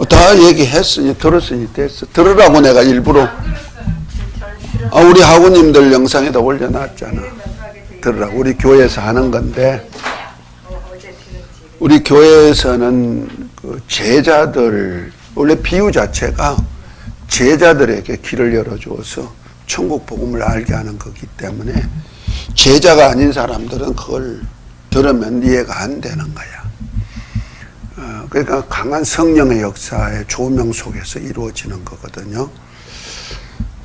다 얘기했으니, 들었으니 됐어. 들으라고 내가 일부러. 우리 학우님들 영상에다 올려놨잖아. 들으라고. 우리 교회에서 하는 건데, 우리 교회에서는 그 제자들, 원래 비유 자체가 제자들에게 길을 열어주어서 천국 복음을 알게 하는 거기 때문에 제자가 아닌 사람들은 그걸 들으면 이해가 안 되는 거야. 그러니까 강한 성령의 역사의 조명 속에서 이루어지는 거거든요.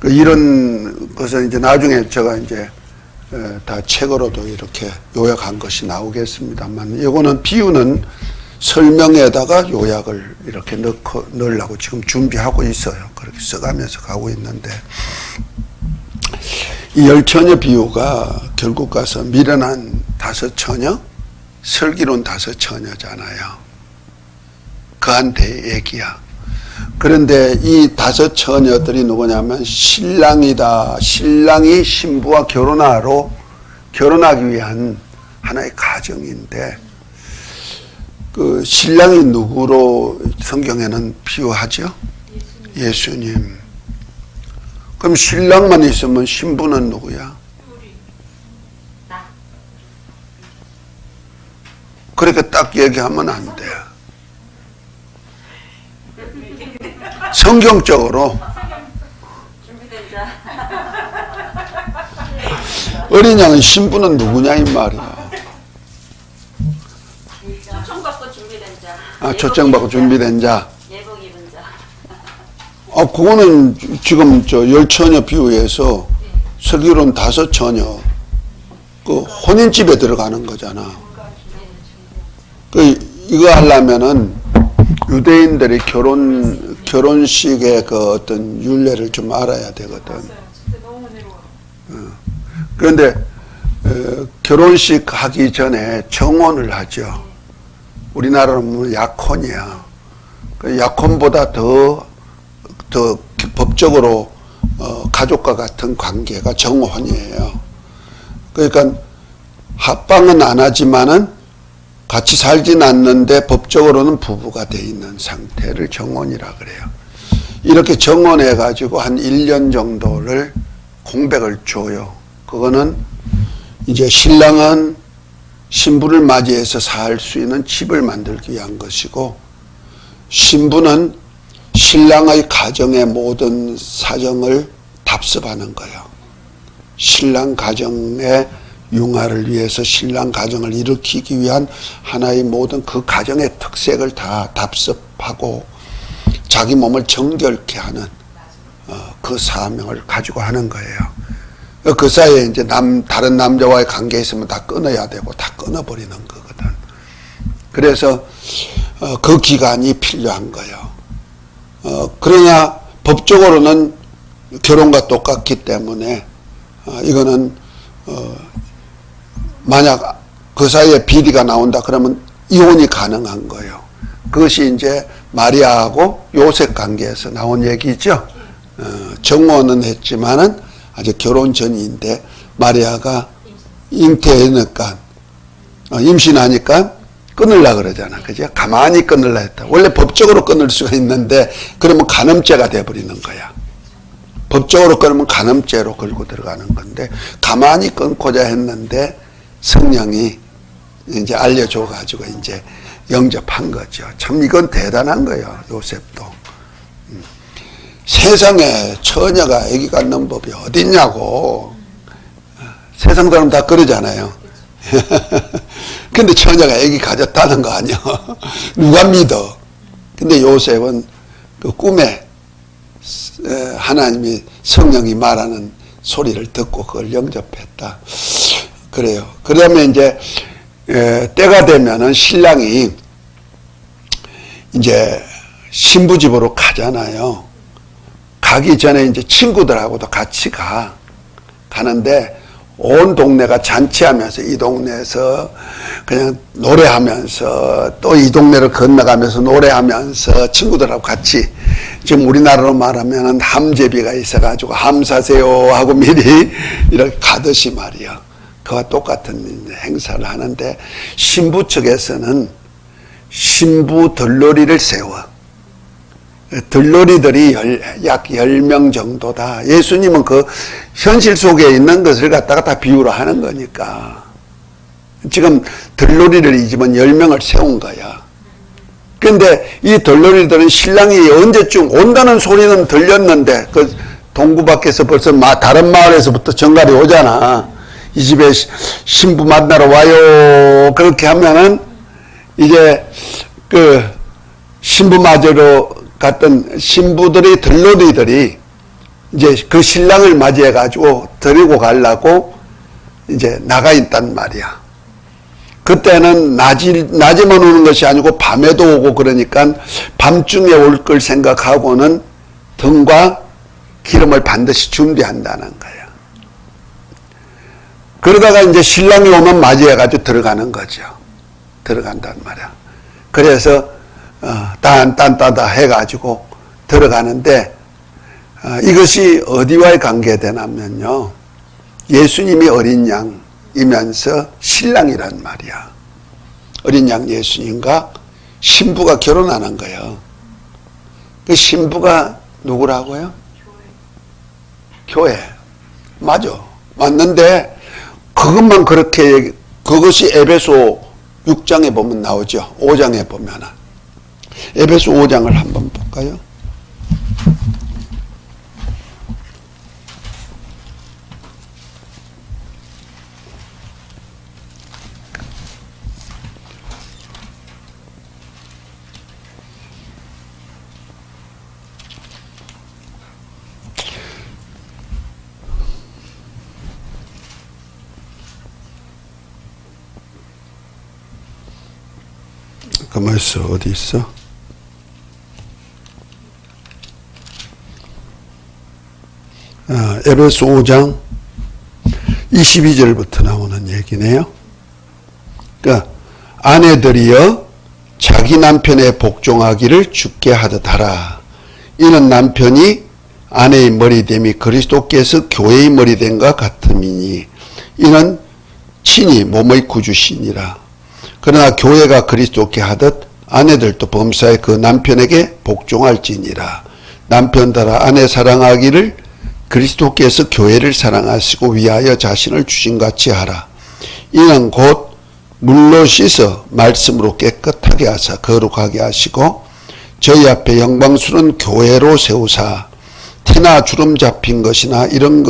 이런 것은 이제 나중에 제가 이제 다 책으로도 이렇게 요약한 것이 나오겠습니다만, 이거는 비유는 설명에다가 요약을 이렇게 넣으려고 지금 준비하고 있어요. 그렇게 써가면서 가고 있는데, 이 열처녀 비유가 결국 가서 미련한 다섯 처녀, 슬기로운 다섯 처녀잖아요. 그한테 얘기야. 그런데 이 다섯 처녀들이 누구냐면 신랑이다. 신랑이 신부와 결혼하기 위한 하나의 가정인데, 그 신랑이 누구로 성경에는 비유하죠? 예수님. 그럼 신랑만 있으면 신부는 누구야? 그렇게 딱 얘기하면 안 돼. 성경적으로 어린 양은 신부는 누구냐 이 말이야. 초청받고 준비된 자. 초청받고 준비된 자. 예복 입은 자. 그거는 지금 저 열처녀 비유에서 슬기로운 다섯 처녀 그 혼인집에 들어가는 거잖아. 이거 하려면은 유대인들이 결혼식의 그 어떤 율례를 좀 알아야 되거든. 그런데 결혼식 하기 전에 정혼을 하죠. 우리나라는 약혼이야. 그 약혼보다 더 법적으로 가족과 같은 관계가 정혼이에요. 그러니까 합방은 안 하지만은 같이 살진 않는데 법적으로는 부부가 돼 있는 상태를 정혼이라 그래요. 이렇게 정혼해 가지고 한 1년 정도를 공백을 줘요. 그거는 이제 신랑은 신부를 맞이해서 살 수 있는 집을 만들기 위한 것이고, 신부는 신랑의 가정의 모든 사정을 답습하는 거예요. 신랑 가정의 융화를 위해서 신랑 가정을 일으키기 위한 하나의 모든 그 가정의 특색을 다 답습하고 자기 몸을 정결케 하는 그 사명을 가지고 하는 거예요. 그 사이에 이제 다른 남자와의 관계에 있으면 다 끊어야 되고 다 끊어버리는 거거든. 그래서 그 기간이 필요한 거예요. 그러나 법적으로는 결혼과 똑같기 때문에 이거는 만약 그 사이에 비리가 나온다 그러면 이혼이 가능한 거예요. 그것이 이제 마리아하고 요셉 관계에서 나온 얘기죠. 정혼은 했지만은 아직 결혼 전인데 마리아가 잉태하니까 임신하니까 끊으려고 그러잖아. 그죠? 가만히 끊으려 했다. 원래 법적으로 끊을 수가 있는데 그러면 간음죄가 돼버리는 거야. 법적으로 끊으면 간음죄로 걸고 들어가는 건데 가만히 끊고자 했는데 성령이 이제 알려줘가지고 이제 영접한 거죠. 참 이건 대단한 거예요. 요셉도. 세상에 처녀가 아기 갖는 법이 어딨냐고. 세상 사람 다 그러잖아요. 근데 처녀가 아기 가졌다는 거 아니야. 누가 믿어. 근데 요셉은 그 꿈에 하나님이 성령이 말하는 소리를 듣고 그걸 영접했다. 그래요. 그 다음에 이제 때가 되면은 신랑이 이제 신부 집으로 가잖아요. 가기 전에 이제 친구들하고도 같이 가는데 온 동네가 잔치하면서 이 동네에서 그냥 노래하면서 또 이 동네를 건너가면서 노래하면서 친구들하고 같이, 지금 우리나라로 말하면 함제비가 있어가지고 함사세요 하고 미리 이렇게 가듯이 말이야. 그와 똑같은 행사를 하는데 신부 측에서는 신부 들러리를 세워. 들러리들이 약 10명 정도다. 예수님은 그 현실 속에 있는 것을 갖다가 다 비유로 하는 거니까. 지금 들러리를 이 집은 10명을 세운 거야. 근데 이 들러리들은 신랑이 언제쯤 온다는 소리는 들렸는데 그 동구 밖에서 벌써 다른 마을에서부터 정갈이 오잖아. 이 집에 신부 만나러 와요. 그렇게 하면은 이제 그 신부 맞으러 갔던 신부들이 들러리들이 이제 그 신랑을 맞이해 가지고 데리고 가려고 이제 나가 있단 말이야. 그때는 낮에만 오는 것이 아니고 밤에도 오고 그러니까 밤중에 올 걸 생각하고는 등과 기름을 반드시 준비한다는 거야. 그러다가 이제 신랑이 오면 맞이해가지고 들어가는 거죠. 들어간단 말이야. 그래서 딴따다 해가지고 들어가는데 이것이 어디와의 관계되냐면요. 예수님이 어린 양이면서 신랑이란 말이야. 어린 양 예수님과 신부가 결혼하는 거예요. 그 신부가 누구라고요? 교회. 맞아. 맞는데 그것만 그렇게 그것이 에베소 6장에 보면 나오죠. 5장에 보면은. 에베소 5장을 한번 볼까요? 가만 있어. 어디 있어? 에베소 5장 22절부터 나오는 얘기네요. 그러니까 아내들이여 자기 남편에 복종하기를 주께 하듯 하라. 이는 남편이 아내의 머리됨이 그리스도께서 교회의 머리됨과 같음이니 이는 친히 몸의 구주시니라. 그러나 교회가 그리스도께 하듯 아내들도 범사에 그 남편에게 복종할지니라. 남편들아 아내 사랑하기를 그리스도께서 교회를 사랑하시고 위하여 자신을 주신같이 하라. 이는 곧 물로 씻어 말씀으로 깨끗하게 하사 거룩하게 하시고 저희 앞에 영광스러운 교회로 세우사 티나 주름 잡힌 것이나 이런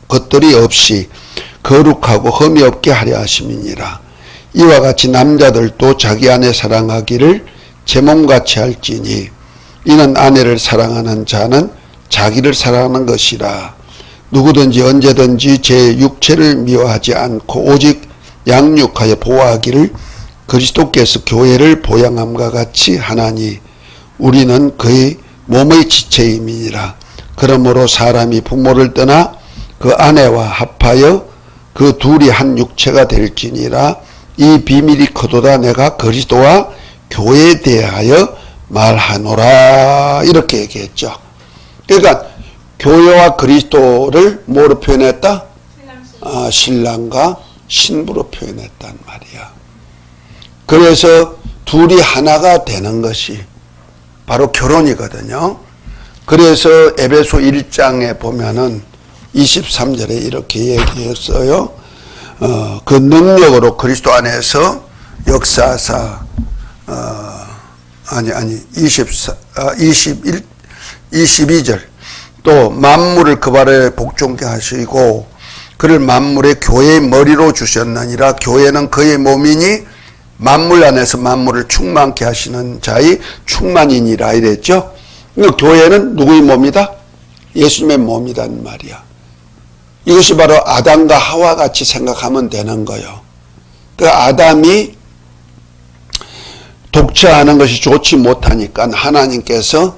것들이 없이 거룩하고 흠이 없게 하려 하심이니라. 이와 같이 남자들도 자기 아내 사랑하기를 제 몸같이 할지니 이는 아내를 사랑하는 자는 자기를 사랑하는 것이라. 누구든지 언제든지 제 육체를 미워하지 않고 오직 양육하여 보호하기를 그리스도께서 교회를 보양함과 같이 하나니 우리는 그의 몸의 지체임이니라. 그러므로 사람이 부모를 떠나 그 아내와 합하여 그 둘이 한 육체가 될지니라. 이 비밀이 크도다. 내가 그리스도와 교회에 대하여 말하노라. 이렇게 얘기했죠. 그러니까 교회와 그리스도를 뭐로 표현했다? 신랑과 신부로 표현했단 말이야. 그래서 둘이 하나가 되는 것이 바로 결혼이거든요. 그래서 에베소 1장에 보면은 23절에 이렇게 얘기했어요. 그 능력으로 그리스도 안에서 역사하사 22절 또 만물을 그 발에 복종케 하시고 그를 만물의 교회의 머리로 주셨느니라. 교회는 그의 몸이니 만물 안에서 만물을 충만케 하시는 자의 충만이니라 이랬죠. 그러니까 교회는 누구의 몸이다? 예수님의 몸이란 말이야. 이것이 바로 아담과 하와 같이 생각하면 되는 거예요. 그 아담이 독처하는 것이 좋지 못하니까 하나님께서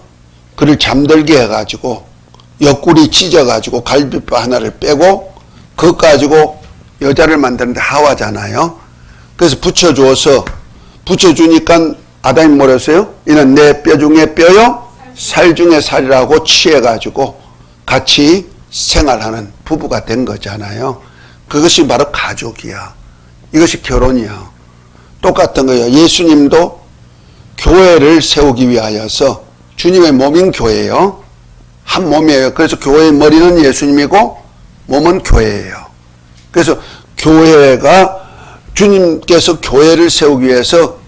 그를 잠들게 해가지고 옆구리 찢어가지고 갈비뼈 하나를 빼고 그것 가지고 여자를 만드는데 하와잖아요. 그래서 붙여주니까 아담이 뭐랬어요? 이는 내 뼈 중에 뼈요 살 중에 살이라고 취해가지고 같이 생활하는 부부가 된 거잖아요. 그것이 바로 가족이야. 이것이 결혼이야. 똑같은 거예요. 예수님도 교회를 세우기 위하여서 주님의 몸인 교회예요. 한 몸이에요. 그래서 교회의 머리는 예수님이고 몸은 교회예요. 그래서 교회가 주님께서 교회를 세우기 위해서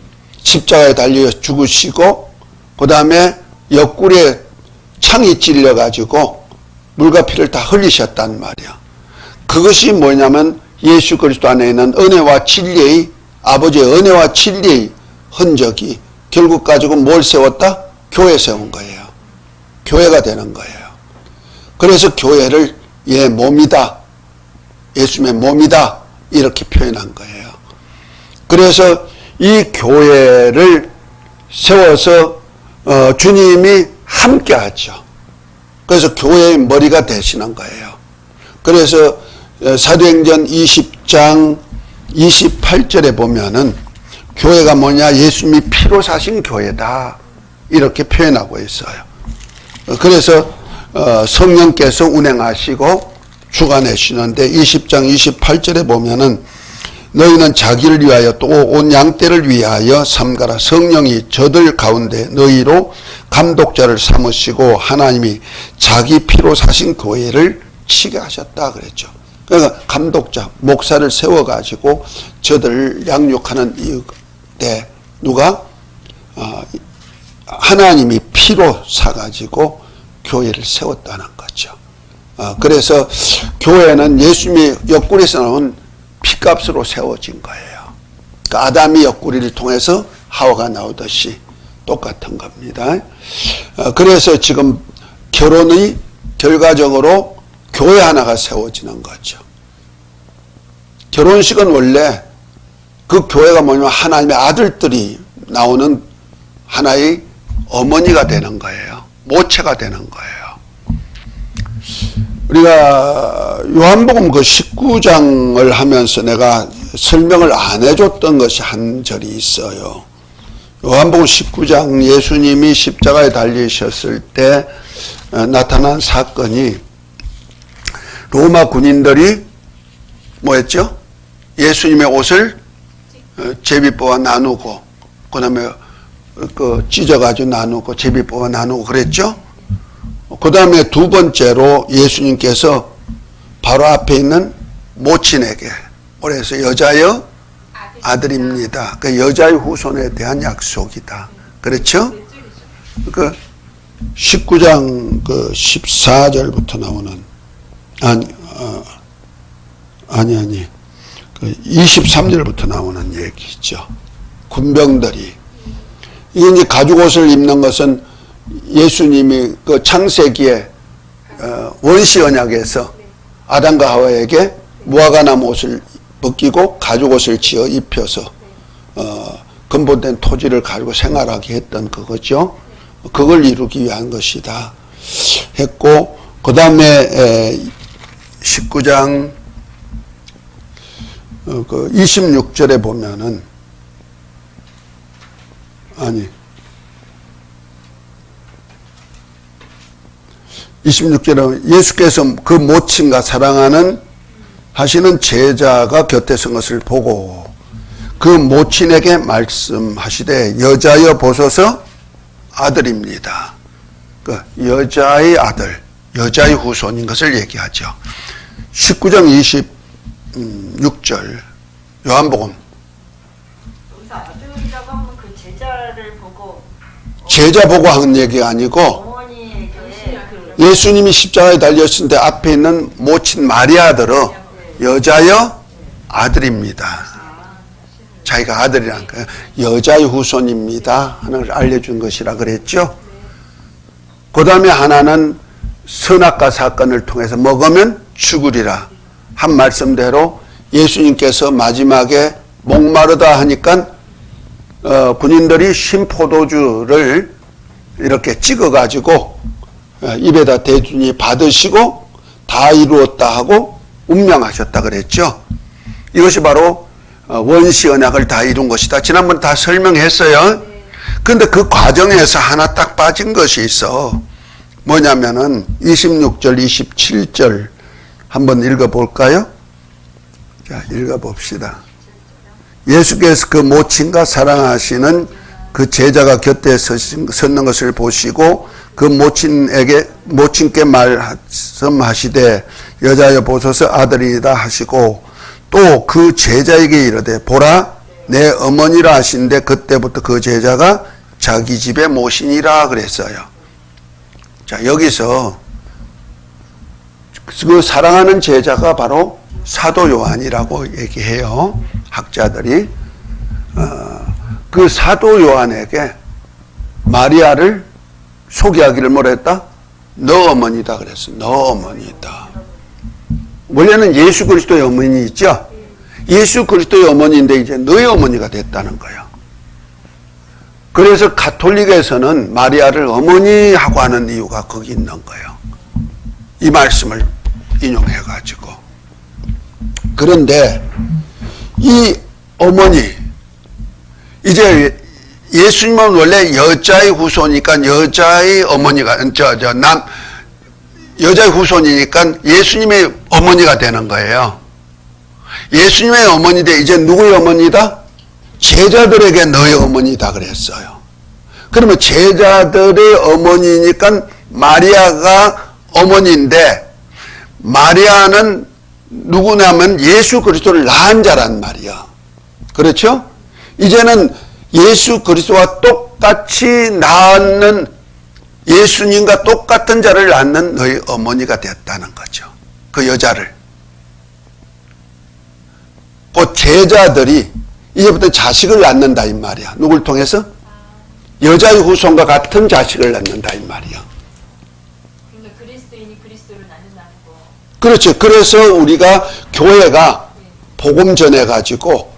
십자가에 달려 죽으시고 그 다음에 옆구리에 창이 찔려가지고 물과 피를 다 흘리셨단 말이야. 그것이 뭐냐면 예수 그리스도 안에 있는 은혜와 진리의 아버지의 은혜와 진리의 흔적이 결국 가지고 뭘 세웠다? 교회 세운 거예요. 교회가 되는 거예요. 그래서 교회를 얘 몸이다. 예수님의 몸이다. 이렇게 표현한 거예요. 그래서 이 교회를 세워서 주님이 함께 하죠. 그래서 교회의 머리가 되시는 거예요. 그래서 사도행전 20장 28절에 보면은 교회가 뭐냐? 예수님이 피로 사신 교회다. 이렇게 표현하고 있어요. 그래서 성령께서 운행하시고 주관하시는데 20장 28절에 보면은 너희는 자기를 위하여 또 온 양떼를 위하여 삼가라. 성령이 저들 가운데 너희로 감독자를 삼으시고 하나님이 자기 피로 사신 교회를 치게 하셨다 그랬죠. 그러니까 감독자, 목사를 세워가지고 저들을 양육하는 이때 누가? 하나님이 피로 사가지고 교회를 세웠다는 거죠. 그래서 교회는 예수님의 옆구리에서 나온 피값으로 세워진 거예요. 그러니까 아담이 옆구리를 통해서 하와가 나오듯이 똑같은 겁니다. 그래서 지금 결혼이 결과적으로 교회 하나가 세워지는 거죠. 결혼식은 원래 그 교회가 뭐냐면 하나님의 아들들이 나오는 하나의 어머니가 되는 거예요. 모체가 되는 거예요. 우리가 요한복음 그 19장을 하면서 내가 설명을 안 해줬던 것이 한 절이 있어요. 요한복음 19장 예수님이 십자가에 달리셨을 때 나타난 사건이 로마 군인들이 뭐 했죠? 예수님의 옷을 제비뽑아 나누고 그 다음에 찢어가지고 나누고 제비뽑아 나누고 그랬죠? 그 다음에 두 번째로 예수님께서 바로 앞에 있는 모친에게 그래서 여자여 아들입니다. 그 여자의 후손에 대한 약속이다. 그렇죠? 그 19장 그 14절부터 나오는 아니 그 23절부터 나오는 얘기죠. 군병들이 이게 이제 가죽옷을 입는 것은 예수님이 그 창세기에 원시 언약에서 아담과 하와에게 무화과나무 옷을 벗기고 가죽옷을 지어 입혀서 근본된 토지를 가지고 생활하게 했던 그거죠. 그걸 이루기 위한 것이다 했고 그 다음에 19장 그 26절에 보면은 26절에 예수께서 그 모친과 사랑하는 하시는 제자가 곁에 선 것을 보고 그 모친에게 말씀하시되 여자여 보소서 아들입니다. 그 여자의 아들, 여자의 후손인 것을 얘기하죠. 19장 26절 요한복음 여기서 아들이라고 하면 그 제자를 보고 제자 보고 한 얘기가 아니고 어머니에게 예수님이 십자가에 달렸을 때 앞에 있는 모친 마리아들어 여자여 아들입니다. 자기가 아들이란 거예요. 여자의 후손입니다 하는 걸 알려준 것이라 그랬죠. 그 다음에 하나는 선악과 사건을 통해서 먹으면 죽으리라 한 말씀대로 예수님께서 마지막에 목마르다 하니까 군인들이 신포도주를 이렇게 찍어가지고 입에다 대주니 받으시고 다 이루었다 하고 운명하셨다 그랬죠. 이것이 바로 원시 언약을 다 이룬 것이다. 지난번 다 설명했어요. 그런데 그 과정에서 하나 딱 빠진 것이 있어. 뭐냐면은 26절 27절 한번 읽어볼까요? 자, 읽어봅시다. 예수께서 그 모친과 사랑하시는 그 제자가 곁에 섰는 것을 보시고 그 모친께 말씀하시되 여자여 보소서 아들이다 하시고 또 그 제자에게 이르되 보라 내 어머니라 하신데 그때부터 그 제자가 자기 집에 모시니라 그랬어요. 자, 여기서 그 사랑하는 제자가 바로 사도 요한이라고 얘기해요. 학자들이. 그 사도 요한에게 마리아를 소개하기를 뭐라 했다? 너 어머니다 그랬어. 너 어머니다. 원래는 예수 그리스도의 어머니 있죠? 예수 그리스도의 어머니인데 이제 너의 어머니가 됐다는 거예요. 그래서 가톨릭에서는 마리아를 어머니하고 하는 이유가 거기 있는 거예요. 이 말씀을 인용해가지고. 그런데 이 어머니, 이제 예수님은 원래 여자의 후손이니까 여자의 어머니가, 여자의 후손이니까 예수님의 어머니가 되는 거예요. 예수님의 어머니인데 이제 누구의 어머니다? 제자들에게 너의 어머니다 그랬어요. 그러면 제자들의 어머니니까 마리아가 어머니인데 마리아는 누구냐면 예수 그리스도를 낳은 자란 말이야. 그렇죠? 이제는 예수 그리스도와 똑같이 낳는 예수님과 똑같은 자를 낳는 너희 어머니가 됐다는 거죠. 그 여자를. 그 제자들이 이제부터 자식을 낳는다 이 말이야. 누굴 통해서? 여자의 후손과 같은 자식을 낳는다 이 말이야. 그러니까 그리스도인이 그리스도를 낳는다는 거. 그렇죠. 그래서 우리가 교회가 복음 전해가지고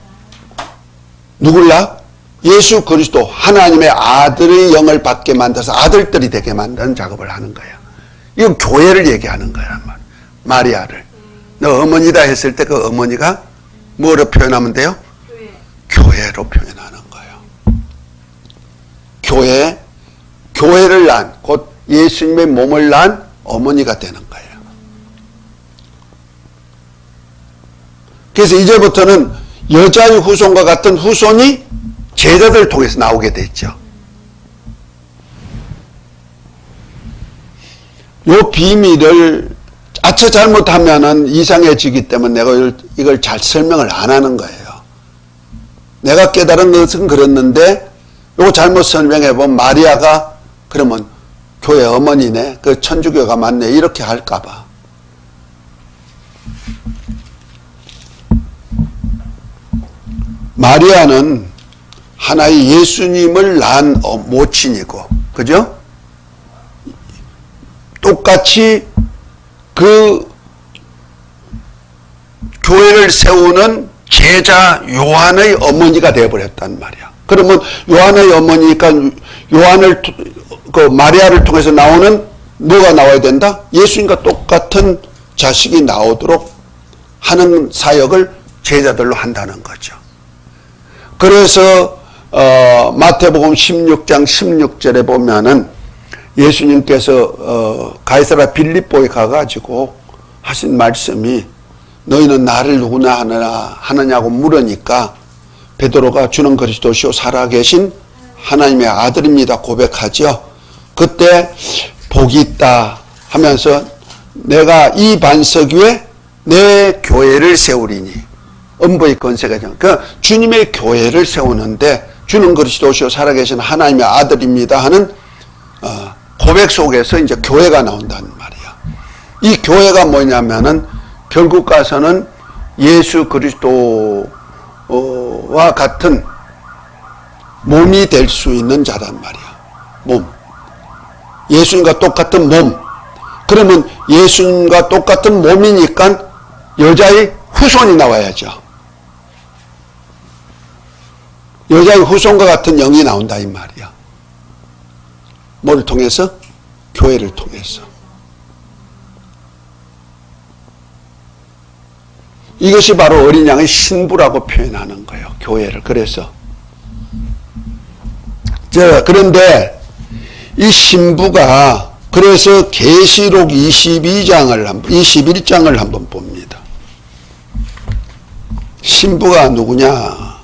누굴 낳아? 예수 그리스도 하나님의 아들의 영을 받게 만들어서 아들들이 되게 만드는 작업을 하는 거야. 이건 교회를 얘기하는 거란 말이야. 마리아를. 너 어머니다 했을 때 그 어머니가 뭐로 표현하면 돼요? 교회로 표현하는 거예요. 교회를 낳은, 곧 예수님의 몸을 낳은 어머니가 되는 거예요. 그래서 이제부터는 여자의 후손과 같은 후손이 제자들을 통해서 나오게 됐죠. 요 비밀을 아차 잘못하면은 이상해지기 때문에 내가 이걸 잘 설명을 안 하는 거예요. 내가 깨달은 것은 그랬는데 요거 잘못 설명해 보면 마리아가 그러면 교회 어머니네, 그 천주교가 맞네 이렇게 할까 봐. 마리아는 하나의 예수님을 낳은 모친이고, 그죠? 똑같이 그 교회를 세우는 제자 요한의 어머니가 되어버렸단 말이야. 그러면 요한의 어머니니까 그 마리아를 통해서 나오는 누가 나와야 된다? 예수님과 똑같은 자식이 나오도록 하는 사역을 제자들로 한다는 거죠. 그래서 마태복음 16장 16절에 보면은 예수님께서 가이사랴 빌립보에 가가지고 하신 말씀이 너희는 나를 누구나 하느냐고 물으니까 베드로가 주는 그리스도시요 살아계신 하나님의 아들입니다 고백하죠. 그때 복이 있다 하면서 내가 이 반석 위에 내 교회를 세우리니 음부의 권세가 그러니까 주님의 교회를 세우는데 주는 그리스도시요 살아계신 하나님의 아들입니다 하는 고백 속에서 이제 교회가 나온다는 말이야. 이 교회가 뭐냐면은 결국 가서는 예수 그리스도와 같은 몸이 될 수 있는 자란 말이야. 몸. 예수님과 똑같은 몸. 그러면 예수님과 똑같은 몸이니까 여자의 후손이 나와야죠. 여자의 후손과 같은 영이 나온다 이 말이야. 뭐를 통해서? 교회를 통해서. 이것이 바로 어린 양의 신부라고 표현하는 거예요. 교회를. 그래서 그런데 이 신부가 그래서 계시록 21장을 한번 봅니다. 신부가 누구냐?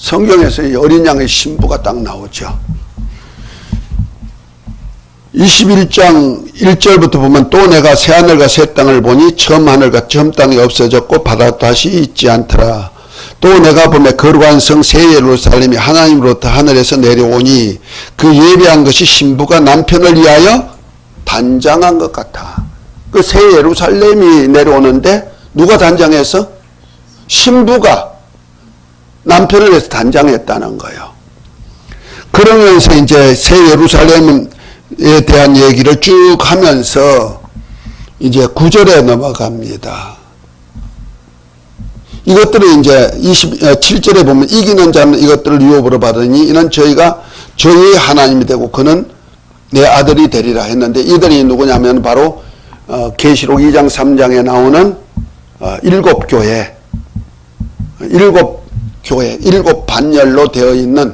성경에서 이 어린 양의 신부가 딱 나오죠. 21장 1절부터 보면 또 내가 새 하늘과 새 땅을 보니 처음 하늘과 처음 땅이 없어졌고 바다도 다시 있지 않더라. 또 내가 보매 거룩한 성 새 예루살렘이 하나님으로부터 하늘에서 내려오니 그 예비한 것이 신부가 남편을 위하여 단장한 것 같아. 그 새 예루살렘이 내려오는데 누가 단장해서? 신부가 남편을 위해서 단장했다는 거예요. 그러면서 이제 새 예루살렘에 대한 얘기를 쭉 하면서 이제 9절에 넘어갑니다. 이것들을 이제 27절에 보면 이기는 자는 이것들을 유업으로 받으니 이는 저희가 저희의 하나님이 되고 그는 내 아들이 되리라 했는데 이들이 누구냐면 바로 계시록 2장 3장에 나오는 일곱 교회, 일곱 반열로 되어 있는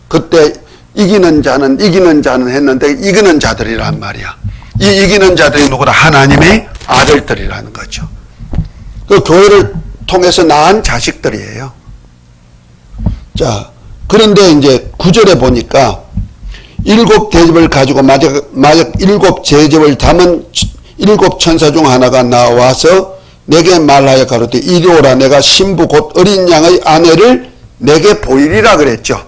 그때 이기는 자는 했는데 이기는 자들이란 말이야. 이 이기는 자들이 누구라? 하나님의 아들들이라는 거죠. 그 교회를 통해서 낳은 자식들이에요. 자, 그런데 이제 9절에 보니까 일곱 대접을 가지고 마지막 일곱 제접을 담은 일곱 천사 중 하나가 나와서 내게 말하여 가로되 이리 오라. 내가 신부 곧 어린 양의 아내를 내게 보이리라 그랬죠.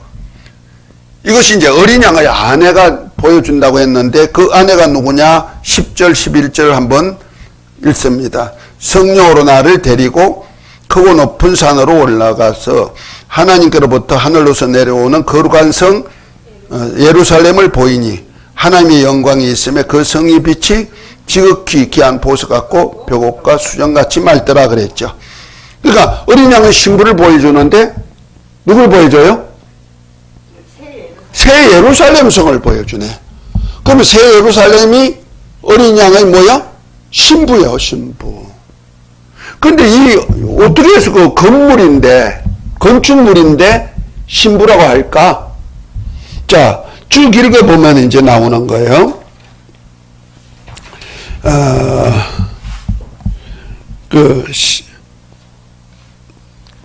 이것이 이제 어린 양의 아내가 보여준다고 했는데 그 아내가 누구냐? 10절 11절 한번 읽습니다. 성령으로 나를 데리고 크고 높은 산으로 올라가서 하나님께로부터 하늘로서 내려오는 거룩한 성 예루살렘을 보이니 하나님의 영광이 있음에 그 성의 빛이 지극히 귀한 보석 같고 벽옥과 수정같이 맑더라 그랬죠. 그러니까 어린 양의 신부를 보여주는데 누굴 보여줘요? 새 예루살렘 성을 보여주네. 그러면 새 예루살렘이 어린 양의 뭐야? 신부예요, 신부. 근데 이 어떻게 해서 그 건물인데, 건축물인데 신부라고 할까? 자, 쭉 읽어보면 이제 나오는 거예요.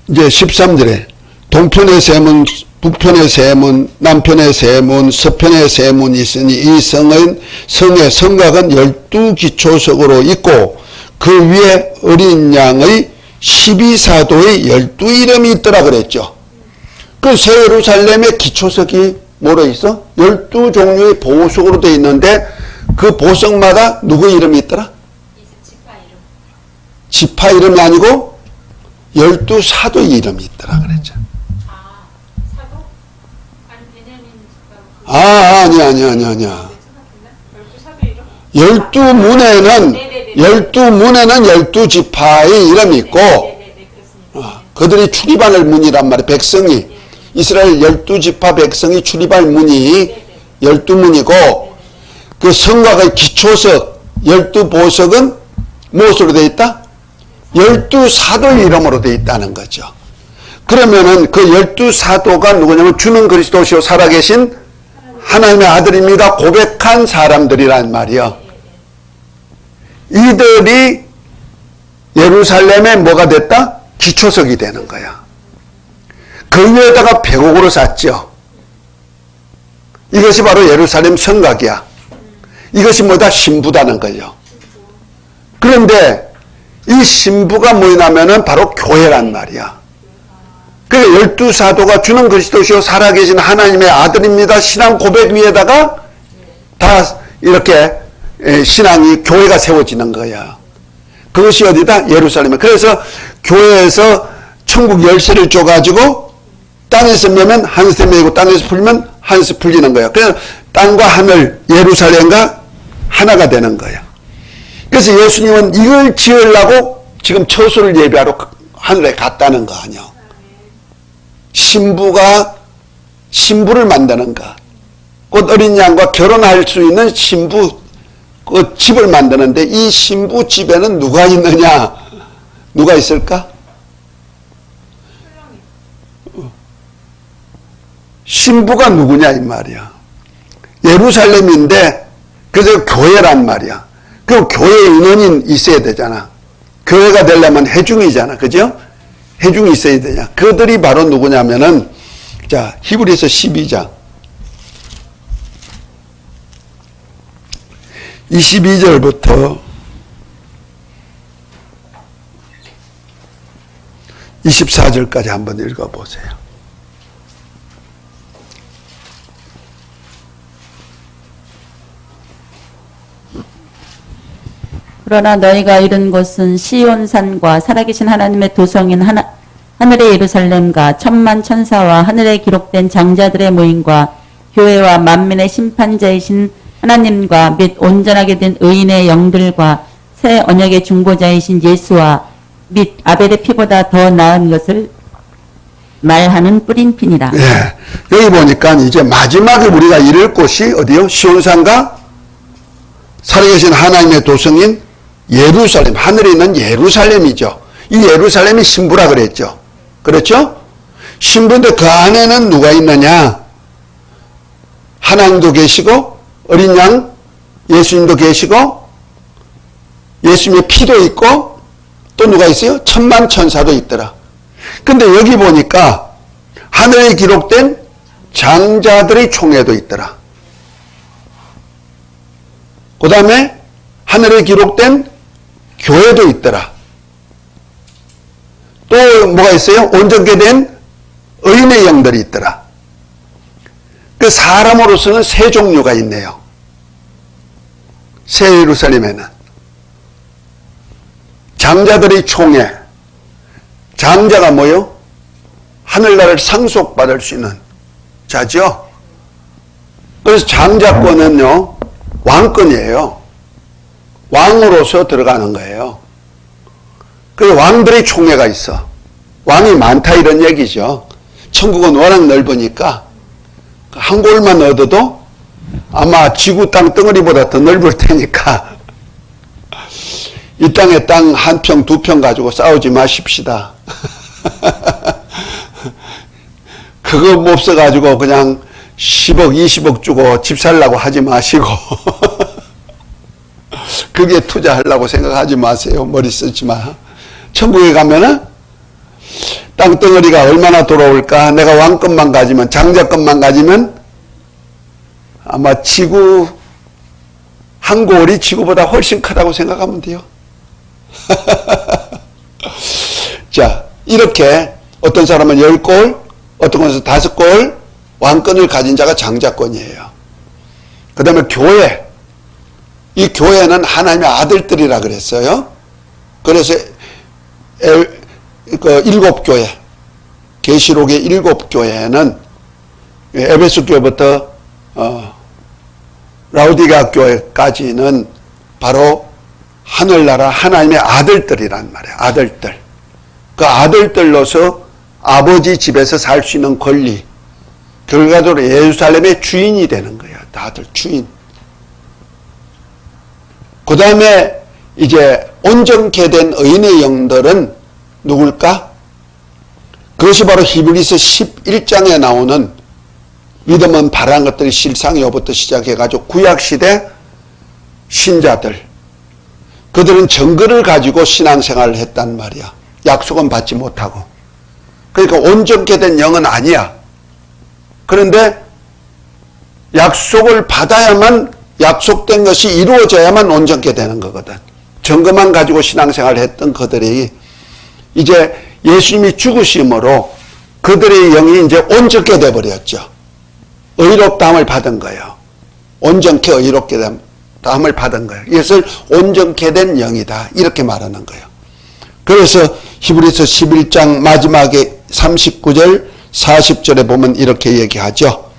이제 13절에 동편의 세문, 북편의 세문, 남편의 세문, 서편의 세문이 있으니 이 성의 성곽은 12기초석으로 있고 그 위에 어린 양의 12사도의 12이름이 있더라 그랬죠. 그 새 예루살렘의 기초석이 뭐로 있어? 12종류의 보석으로 되어 있는데 그 보석마다 누구 이름이 있더라? 지파 이름이 아니고 12사도의 이름이 있더라 그랬죠. 사도? 아니 베냐민 아니야. 12사도 이름? 12문에는 12지파의 이름이 있고 그들이 출입할 문이란 말이에요. 백성이 이스라엘 12지파 백성이 출입할 문이 12문이고 그 성곽의 기초석 12보석은 무엇으로 되어 있다? 12사도의 이름으로 되어 있다는 거죠. 그러면은 그 12사도가 누구냐면 주는 그리스도시요 살아계신 하나님의 아들입니다 고백한 사람들이란 말이요. 이들이 예루살렘에 뭐가 됐다? 기초석이 되는 거야. 그 위에다가 백옥으로 쌌죠. 이것이 바로 예루살렘 성곽이야. 이것이 뭐다? 신부다는 거죠. 그런데 이 신부가 뭐냐면은 바로 교회란 말이야. 그러니까 12사도가 주는 그리스도시요 살아계신 하나님의 아들입니다. 신앙 고백 위에다가 다 이렇게 신앙이 교회가 세워지는 거야. 그것이 어디다? 예루살렘에. 그래서 교회에서 천국 열쇠를 줘가지고 땅에서 매면 하늘에서 매고 땅에서 풀면 하늘에서 풀리는 거야. 그래서 땅과 하늘 예루살렘과 하나가 되는 거야. 그래서 예수님은 이걸 지으려고 지금 처소를 예비하러 하늘에 갔다는 거 아니야. 신부를 만드는 거. 곧 어린 양과 결혼할 수 있는 신부 그 집을 만드는데 이 신부 집에는 누가 있느냐? 누가 있을까? 신부가 누구냐 이 말이야. 예루살렘인데 그래서 교회란 말이야. 그 교회 인원이 있어야 되잖아. 교회가 되려면 회중이잖아. 그죠? 회중이 있어야 되냐. 그들이 바로 누구냐면은 자, 히브리서 12장 22절부터 24절까지 한번 읽어보세요. 그러나 너희가 이른 곳은 시온산과 살아계신 하나님의 도성인 하늘의 예루살렘과 천만 천사와 하늘에 기록된 장자들의 모임과 교회와 만민의 심판자이신 하나님과 및 온전하게 된 의인의 영들과 새 언약의 중보자이신 예수와 및 아벨의 피보다 더 나은 것을 말하는 뿌린 피니라. 예, 여기 보니까 이제 마지막에 우리가 이를 곳이 어디요? 시온산과 살아계신 하나님의 도성인 예루살렘, 하늘에 있는 예루살렘이죠. 이 예루살렘이 신부라 그랬죠. 그렇죠? 신부인데 그 안에는 누가 있느냐? 하나님도 계시고 어린 양 예수님도 계시고 예수님의 피도 있고 또 누가 있어요? 천만 천사도 있더라. 근데 여기 보니까 하늘에 기록된 장자들의 총회도 있더라. 그 다음에 하늘에 기록된 교회도 있더라. 또 뭐가 있어요? 온전케 된 의인의 영들이 있더라. 그 사람으로서는 세 종류가 있네요. 새 예루살렘에는 장자들의 총회. 장자가 뭐요? 하늘나라를 상속받을 수 있는 자죠. 그래서 장자권은요, 왕권이에요. 왕으로서 들어가는 거예요. 그래서 왕들의 총회가 있어. 왕이 많다 이런 얘기죠. 천국은 워낙 넓으니까 한 골만 얻어도 아마 지구 땅 덩어리보다 더 넓을 테니까 이 땅에 땅 한 평, 두 평 가지고 싸우지 마십시다. 그거 못 써가지고 그냥 10억, 20억 주고 집 살라고 하지 마시고 그게 투자하려고 생각하지 마세요. 머리 쓰지 마. 천국에 가면은 땅덩어리가 얼마나 돌아올까? 내가 왕권만 가지면, 장자권만 가지면 아마 지구 한 골이 지구보다 훨씬 크다고 생각하면 돼요. 자, 이렇게 어떤 사람은 10골, 어떤 곳에서 5골 왕권을 가진 자가 장자권이에요. 그 다음에 교회. 이 교회는 하나님의 아들들이라 그랬어요. 그래서 그 7교회, 계시록의 7교회는 에베소 교회부터 라우디게아 교회까지는 바로 하늘나라 하나님의 아들들이란 말이에요. 아들들. 그 아들들로서 아버지 집에서 살 수 있는 권리. 결과적으로 예루살렘의 주인이 되는 거예요. 다들 주인. 그 다음에 이제 온전케 된 의인의 영들은 누굴까? 그것이 바로 히브리서 11장에 나오는 믿음은 바라는 것들이 실상이요부터 시작해가지고 구약시대 신자들. 그들은 정글을 가지고 신앙생활을 했단 말이야. 약속은 받지 못하고. 그러니까 온전케 된 영은 아니야. 그런데 약속을 받아야만, 약속된 것이 이루어져야만 온전케 되는 거거든. 증거만 가지고 신앙생활을 했던 그들이 이제 예수님이 죽으심으로 그들의 영이 이제 온전케 돼버렸죠. 의롭다함을 받은 거예요. 온전케 의롭게 다함을 받은 거예요. 이것을 온전케 된 영이다. 이렇게 말하는 거예요. 그래서 히브리서 11장 마지막에 39절, 40절에 보면 이렇게 얘기하죠.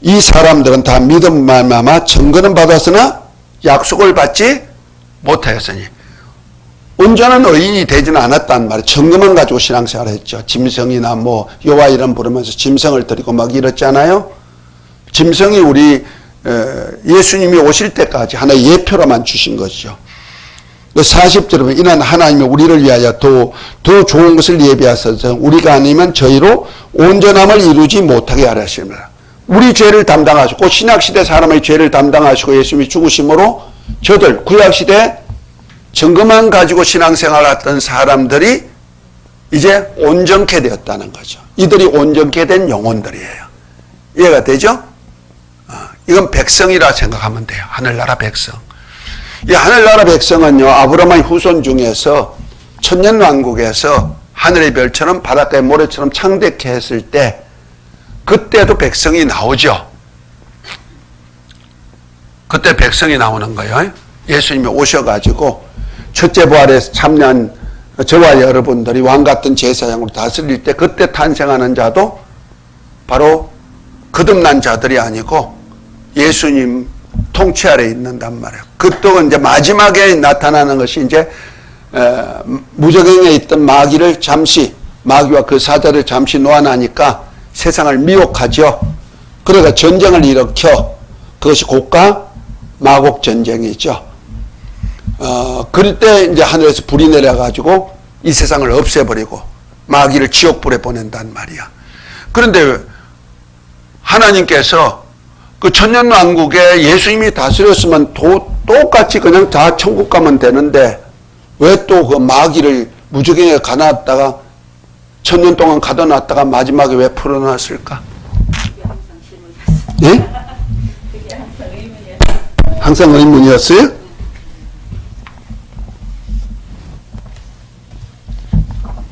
이 사람들은 다 믿음만 말미암아 증거는 받았으나 약속을 받지 못하였으니 온전한 의인이 되지는 않았단 말이에요. 증거만 가지고 신앙생활을 했죠. 짐승이나 뭐 여호와 이름 부르면서 짐승을 드리고 막 이랬잖아요. 짐승이 우리 예수님이 오실 때까지 하나의 예표로만 주신 것이죠. 40절에 보면 이는 하나님이 우리를 위하여 더 좋은 것을 예비하셔서 우리가 아니면 저희로 온전함을 이루지 못하게 하려 하십니다. 우리 죄를 담당하시고 신약시대 사람의 죄를 담당하시고 예수님이 죽으심으로 저들 구약시대 증거만 가지고 신앙생활을 했던 사람들이 이제 온전케 되었다는 거죠. 이들이 온전케 된 영혼들이에요. 이해가 되죠? 이건 백성이라 생각하면 돼요. 하늘나라 백성. 이 하늘나라 백성은요, 아브라함의 후손 중에서 천년왕국에서 하늘의 별처럼 바닷가의 모래처럼 창대케 했을 때 그때도 백성이 나오죠. 그때 백성이 나오는 거예요. 예수님이 오셔가지고 첫째 부활에 참여한 저와 여러분들이 왕같은 제사장으로 다스릴 때 그때 탄생하는 자도 바로 거듭난 자들이 아니고 예수님 통치 아래 있는단 말이에요. 그또 이제 마지막에 나타나는 것이 이제 무저갱에 있던 마귀를 잠시, 마귀와 그 사자를 잠시 놓아나니까 세상을 미혹하죠. 그러다 전쟁을 일으켜 그것이 고가 마곡 전쟁이죠. 그럴 때 이제 하늘에서 불이 내려가지고 이 세상을 없애버리고 마귀를 지옥불에 보낸단 말이야. 그런데 하나님께서 그 천년왕국에 예수님이 다스렸으면 똑같이 그냥 다 천국 가면 되는데 왜 또 그 마귀를 무저갱에 가놨다가 천년 동안 가둬놨다가 마지막에 왜 풀어놨을까? 그게 항상 질문이었어요. 예? 그게 항상 의문이었어요. 항상 의문이었어요?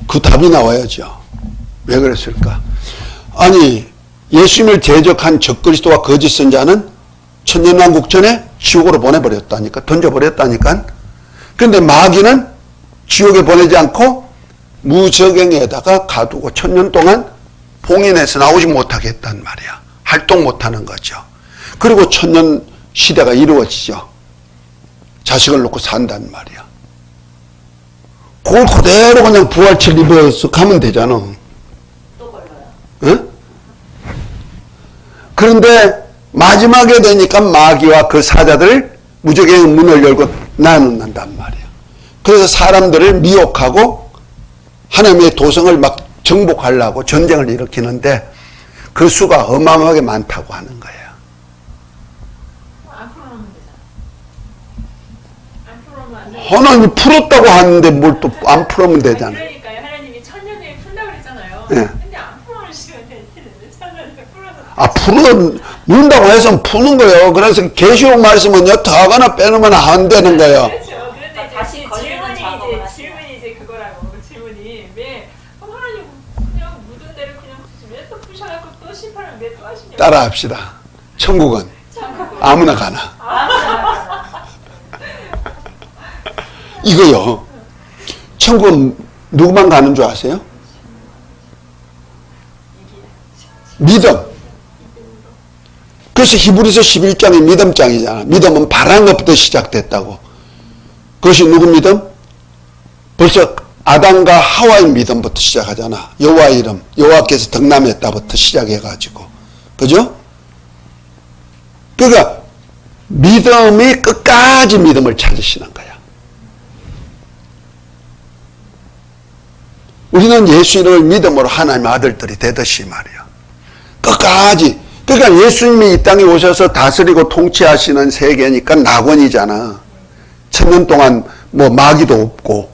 그 답이 나와야죠. 왜 그랬을까? 아니, 예수님을 대적한 적그리스도와 거짓 선자는 천년왕국 전에 지옥으로 보내버렸다니까, 던져버렸다니까. 그런데 마귀는 지옥에 보내지 않고 무저갱에다가 가두고 천년 동안 봉인해서 나오지 못하게 했단 말이야. 활동 못하는 거죠. 그리고 천년 시대가 이루어지죠. 자식을 놓고 산단 말이야. 그걸 그대로 그냥 부활절 입어서 가면 되잖아. 또 걸려요. 응? 그런데 마지막에 되니까 마귀와 그 사자들 무저갱 문을 열고 나눈단 말이야. 그래서 사람들을 미혹하고 하나님의 도성을 막 정복하려고 전쟁을 일으키는데 그 수가 어마어마하게 많다고 하는 거예요. 안 풀어놓으면 되잖아. 안 풀어놓으면 안 돼. 하나님이 풀었다고 하는데 뭘 또 안 풀으면 되잖아. 그러니까요. 하나님이 천년에 푼다고 그랬잖아요. 예. 근데 안 풀어놓으시면 될 텐데 천년에 풀어서 문다고 해서 푸는 거예요. 그래서 계시록 말씀은요, 더하거나 빼놓으면 안 되는 거예요. 그렇죠. 그런데 다시 이제 걸리는 작업을 하시는 질문이 이제 그거라고. 질문이 왜 하나님 그냥 묻은 대로 그냥 왜 또 푸셔갖고 또 심판을 왜 또 하시냐고. 따라합시다. 천국은 아무나 가나. 이거요. 천국은 누구만 가는 줄 아세요? 믿음. 그래서 히브리서 11장이 믿음장이잖아. 믿음은 바라는 것부터 시작됐다고. 그것이 누구 믿음? 벌써 아담과 하와의 믿음부터 시작하잖아. 여호와의 이름, 여호와께서 덕남했다부터 시작해가지고. 그죠? 그러니까 믿음이 끝까지 믿음을 찾으시는 거야. 우리는 예수 이름을 믿음으로 하나님의 아들들이 되듯이 말이야. 끝까지. 그러니까 예수님이 이 땅에 오셔서 다스리고 통치하시는 세계니까 낙원이잖아. 천년 동안 뭐 마귀도 없고.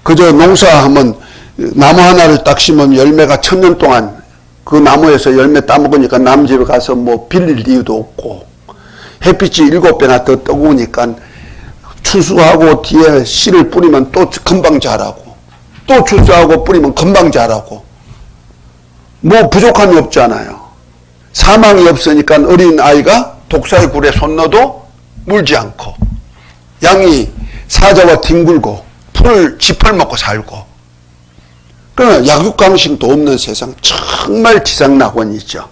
그저 농사하면 나무 하나를 딱 심으면 열매가 천년 동안 그 나무에서 열매 따먹으니까 남 집에 가서 뭐 빌릴 이유도 없고. 햇빛이 7배나 더 뜨거우니까 추수하고 뒤에 씨를 뿌리면 또 금방 자라고. 또 추수하고 뿌리면 금방 자라고. 뭐 부족함이 없잖아요. 사망이 없으니까 어린 아이가 독사의 굴에 손 넣어도 물지 않고, 양이 사자와 뒹굴고 짚을 먹고 살고, 그러나 약육강식도 없는 세상, 정말 지상낙원이죠.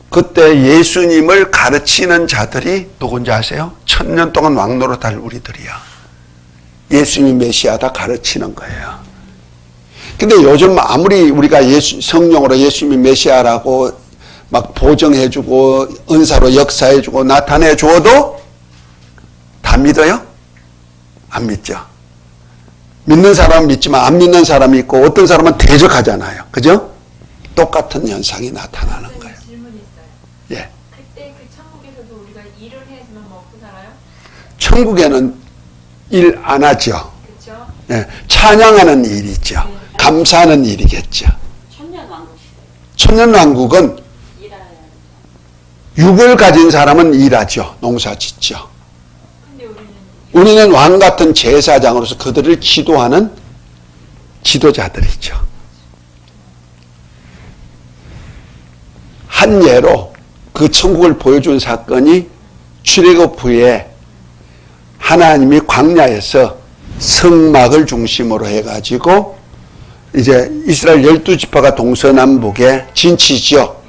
그때 예수님을 가르치는 자들이 누군지 아세요? 천년 동안 왕노릇할 우리들이야. 예수님이 메시아다 가르치는 거예요. 근데 요즘 아무리 우리가 성령으로 예수님이 메시아라고 막 보정해주고 은사로 역사해주고 나타내줘도 다 믿어요? 안 믿죠. 믿는 사람은 믿지만 안 믿는 사람이 있고 어떤 사람은 대적하잖아요. 그죠? 똑같은 현상이 나타나는 거예요. 질문이 있어요. 예. 그때 그 천국에서도 우리가 일을 해야지만 먹고 살아요? 천국에는 일 안 하죠. 그렇죠? 예, 찬양하는 일이죠. 감사하는 일이겠죠. 천년왕국 시대. 천년왕국은 일하는 육을 가진 사람은 일하죠. 농사 짓죠. 근데 우리는 왕 같은 제사장으로서 그들을 지도하는 지도자들이죠. 한 예로 그 천국을 보여준 사건이 출애굽 후에 하나님이 광야에서 성막을 중심으로 해가지고 이제 이스라엘 12지파가 동서남북에 진치죠.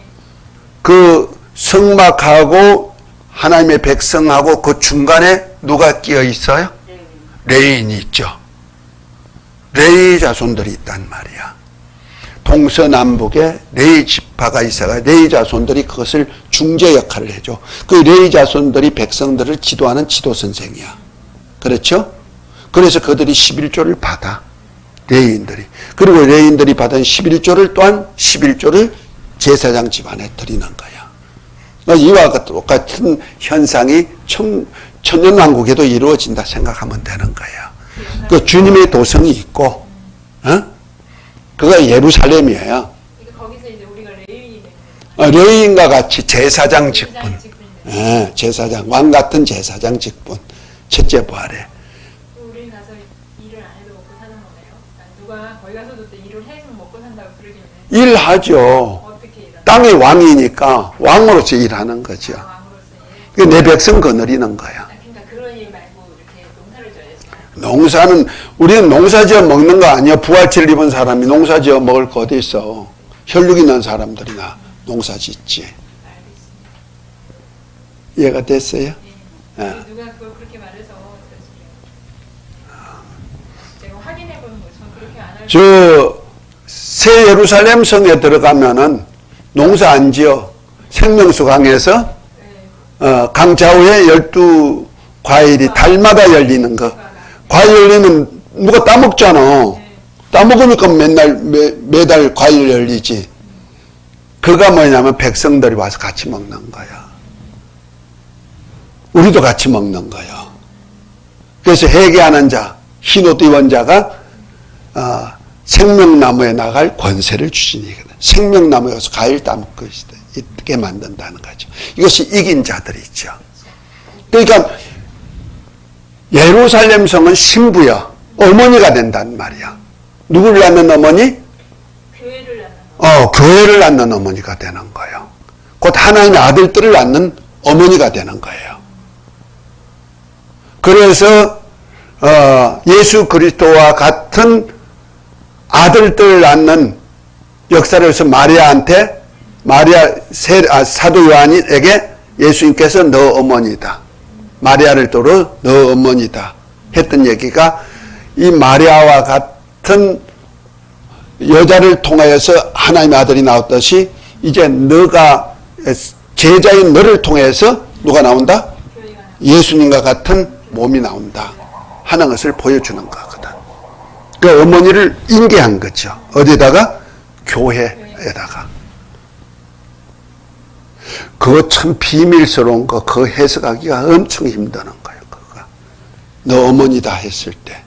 그 성막하고 하나님의 백성하고 그 중간에 누가 끼어 있어요? 레인이 있죠. 레이 자손들이 있단 말이야. 동서남북에 레이 지파가 있어가 레이 자손들이 그것을 중재 역할을 해줘. 그 레이 자손들이 백성들을 지도하는 지도 선생이야. 그렇죠? 그래서 그들이 11조를 받아. 레이인들이. 그리고 레이인들이 받은 11조를 또한 11조를 제사장 집안에 드리는 거야. 이와 똑같은 현상이 천년왕국에도 이루어진다 생각하면 되는 거야. 그 주님의 도성이 있고, 그가 예루살렘이에요. 그러니까 거기서 이제 우리가 레위인이 되는 레위인과 같이 제사장 직분, 직분이네. 제사장, 왕 같은 제사장 직분, 첫째 부활에. 우리는 가서 일을 안 해도 먹고 사는 거네요. 누가 거기 가서도 또 일을 해서 먹고 산다고 그러기는 일하죠. 어떻게 일하나? 땅의 왕이니까 왕으로서 일하는 거죠. 왕으로서 일. 내 백성 거느리는 거야. 그러니까 그런 일 말고 이렇게 농사를 져야지. 농사는 우리는 농사지어 먹는 거 아니야. 부활체를 입은 사람이 농사지어 먹을 거 어디 있어. 혈육 있는 사람들이나 농사짓지. 알겠습니다. 이해가 됐어요? 네. 예. 누가 그걸 그렇게 말해서 제가 확인해 보는 거죠. 그렇게 안 할. 저 새 예루살렘 성에 들어가면은 농사 안 지어. 생명수 강에서 네. 강 좌우에 12 과일이 달마다 열리는 거. 과일 열리면 누가 따먹잖아. 따먹으니까 맨날 매달 과일 열리지. 그가 뭐냐면 백성들이 와서 같이 먹는 거야. 우리도 같이 먹는 거야. 그래서 회개하는 자, 흰옷 입은 자가 생명나무에 나갈 권세를 주시니거든. 생명나무에 가서 과일 따먹고 있게 만든다는 거죠. 이것이 이긴 자들이죠. 그러니까 예루살렘 성은 신부야. 어머니가 된단 말이야. 누구를 낳는 어머니? 교회를 낳는 교회를 낳는 어머니가 되는 거예요. 곧 하나님의 아들들을 낳는 어머니가 되는 거예요. 그래서 예수 그리스도와 같은 아들들을 낳는 역사를 해서 마리아한테 사도 요한에게 예수님께서 너 어머니다. 마리아를 도로 너 어머니다. 했던 얘기가 이 마리아와 같은 여자를 통하여서 하나님의 아들이 나왔듯이 이제 너가 제자인 너를 통해서 누가 나온다? 교회가 예수님과 같은 몸이 나온다 하는 것을 보여주는 거거든. 그 어머니를 인계한 거죠. 어디다가? 교회에다가. 그거 참 비밀스러운 거, 그거 해석하기가 엄청 힘드는 거예요. 그거. 너 어머니다 했을 때.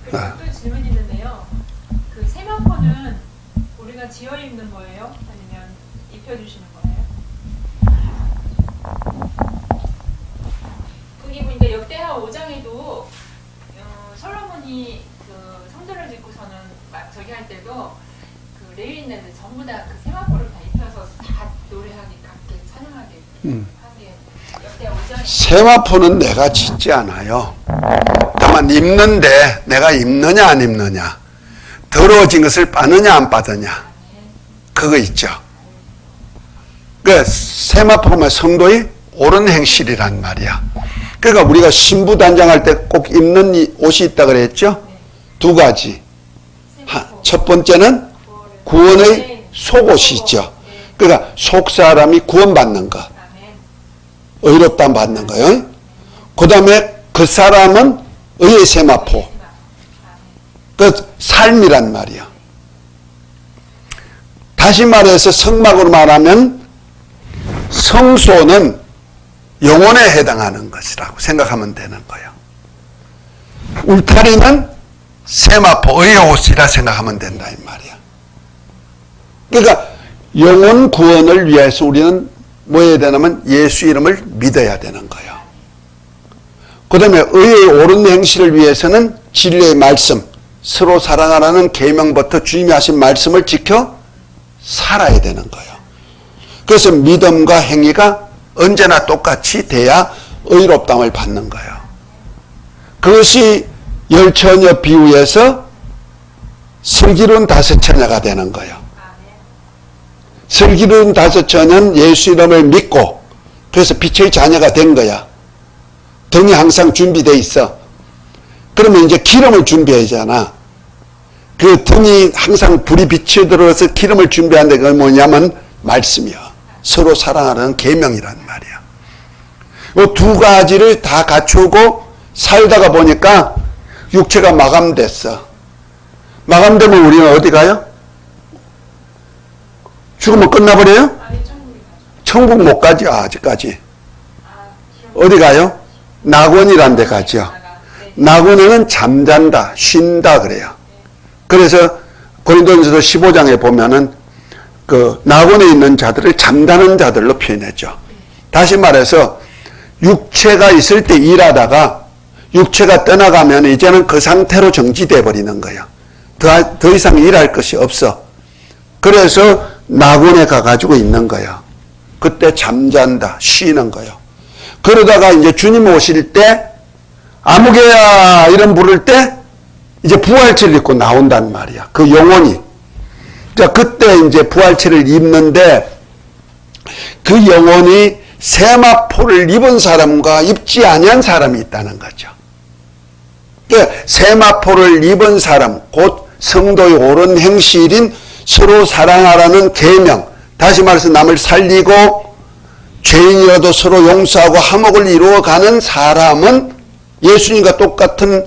그리고 또 질문이 있는데요. 그 세마포는 우리가 지어 입는 거예요? 아니면 입혀주시는 거예요? 거기 보니까 역대하 5장에도 솔로몬이 그 성전을 짓고서는 막 저기 할 때도 그 레위인들 전부 다 그 세마포를 다 입혀서 다 노래하게 같게 찬양하게 하게 역대하 5장에 세마포는 내가 짓지 않아요. 다만 입는데 내가 입느냐 안 입느냐, 더러워진 것을 빠느냐 안 빠느냐, 그거 있죠. 그 세마포가 성도의 옳은 행실이란 말이야. 그러니까 우리가 신부 단장할 때 꼭 입는 옷이 있다 그랬죠. 두 가지. 첫 번째는 구원의 속옷이죠. 그러니까 속 사람이 구원받는 것, 의롭다 받는 거요. 그 다음에 그 사람은 의의 세마포, 그 삶이란 말이야. 다시 말해서 성막으로 말하면 성소는 영혼에 해당하는 것이라고 생각하면 되는 거예요. 울타리는 세마포 의의 옷이라 생각하면 된다 이 말이야. 그러니까 영혼 구원을 위해서 우리는 뭐 해야 되냐면 예수 이름을 믿어야 되는 거예요. 그 다음에 의의 옳은 행실을 위해서는 진리의 말씀, 서로 사랑하라는 계명부터 주님이 하신 말씀을 지켜 살아야 되는 거예요. 그래서 믿음과 행위가 언제나 똑같이 돼야 의롭다함을 받는 거예요. 그것이 열처녀 비유에서 슬기로운 다섯 처녀가 되는 거예요. 슬기로운 다섯 처녀는 예수 이름을 믿고 그래서 빛의 자녀가 된 거야. 등이 항상 준비되어 있어. 그러면 이제 기름을 준비해야 하잖아. 그 등이 항상 불이 비치들어서 기름을 준비하는데 그건 뭐냐면 말씀이야. 서로 사랑하는 계명이란 말이야. 이 두 가지를 다 갖추고 살다가 보니까 육체가 마감됐어. 마감되면 우리는 어디 가요? 죽으면 끝나버려요? 천국 못 가죠, 아직까지. 어디 가요? 낙원이란 데 가죠. 낙원에는 잠잔다, 쉰다 그래요. 그래서 고린도전서 15장에 보면은 그 낙원에 있는 자들을 잠자는 자들로 표현했죠. 다시 말해서 육체가 있을 때 일하다가 육체가 떠나가면 이제는 그 상태로 정지돼 버리는 거예요. 더 이상 일할 것이 없어. 그래서 낙원에 가가지고 있는 거예요. 그때 잠잔다, 쉬는 거예요. 그러다가 이제 주님 오실 때 아무개야 이런 부를 때 이제 부활체를 입고 나온단 말이야. 그 영혼이. 자, 그때 이제 부활체를 입는데 그 영혼이 세마포를 입은 사람과 입지 아니한 사람이 있다는 거죠. 그러니까 세마포를 입은 사람, 곧 성도의 옳은 행실인 서로 사랑하라는 계명, 다시 말해서 남을 살리고 죄인이라도 서로 용서하고 화목을 이루어가는 사람은 예수님과 똑같은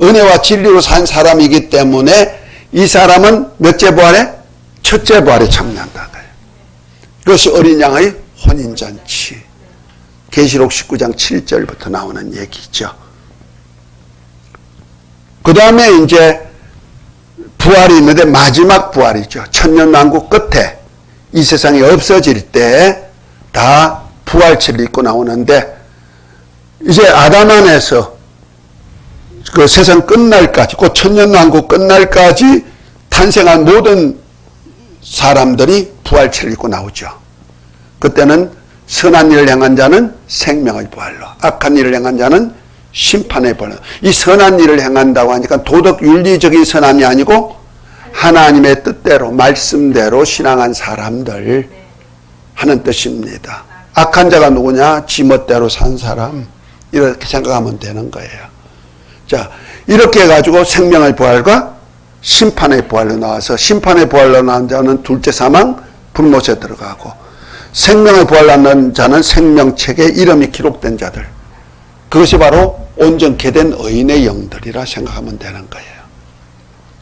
은혜와 진리로 산 사람이기 때문에 이 사람은 몇째 부활에? 첫째 부활에 참여한다. 그것이 어린 양의 혼인잔치. 계시록 19장 7절부터 나오는 얘기죠. 그 다음에 이제 부활이 있는데 마지막 부활이죠. 천년왕국 끝에 이 세상이 없어질 때 다 부활체를 입고 나오는데 이제 아담 안에서 그 세상 끝날까지, 그 천년왕국 끝날까지 탄생한 모든 사람들이 부활체를 입고 나오죠. 그때는 선한 일을 행한 자는 생명의 부활로, 악한 일을 행한 자는 심판의 부활로. 이 선한 일을 행한다고 하니까 도덕 윤리적인 선함이 아니고 하나님의 뜻대로 말씀대로 신앙한 사람들 하는 뜻입니다. 악한 자가 누구냐? 지멋대로 산 사람. 이렇게 생각하면 되는 거예요. 자, 이렇게 해가지고 생명의 부활과 심판의 부활로 나와서 심판의 부활로 나온 자는 둘째 사망 불못에 들어가고 생명의 부활로 나온 자는 생명책에 이름이 기록된 자들. 그것이 바로 온전케 된 의인의 영들이라 생각하면 되는 거예요.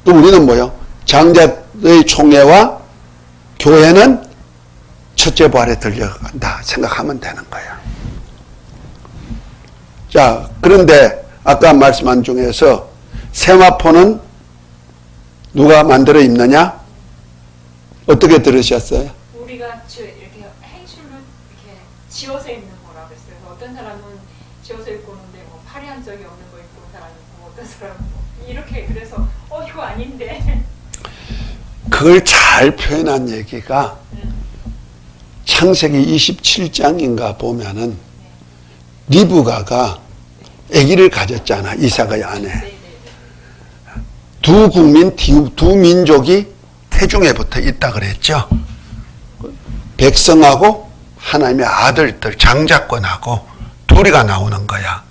또 우리는 뭐요? 장자의 총회와 교회는 첫째 부활에 들려간다 생각하면 되는 거예요. 자, 그런데 아까 말씀한 중에서 세마포는 누가 만들어 입느냐? 어떻게 들으셨어요? 우리가 이렇게 행실로 이렇게 지어서 입는 거라 그랬어요. 어떤 사람은 지어서 입고 오는데 뭐 파리한 적이 없는 거 입고 온 사람 있고 어떤 사람은 뭐 이렇게 그래서 이거 아닌데. 그걸 잘 표현한 얘기가 창세기 27장인가 보면은 리브가가 아기를 가졌잖아. 이삭의 아내. 두 국민, 두 민족이 태중에 붙어 있다 그랬죠. 백성하고 하나님의 아들들, 장자권하고 둘이가 나오는 거야.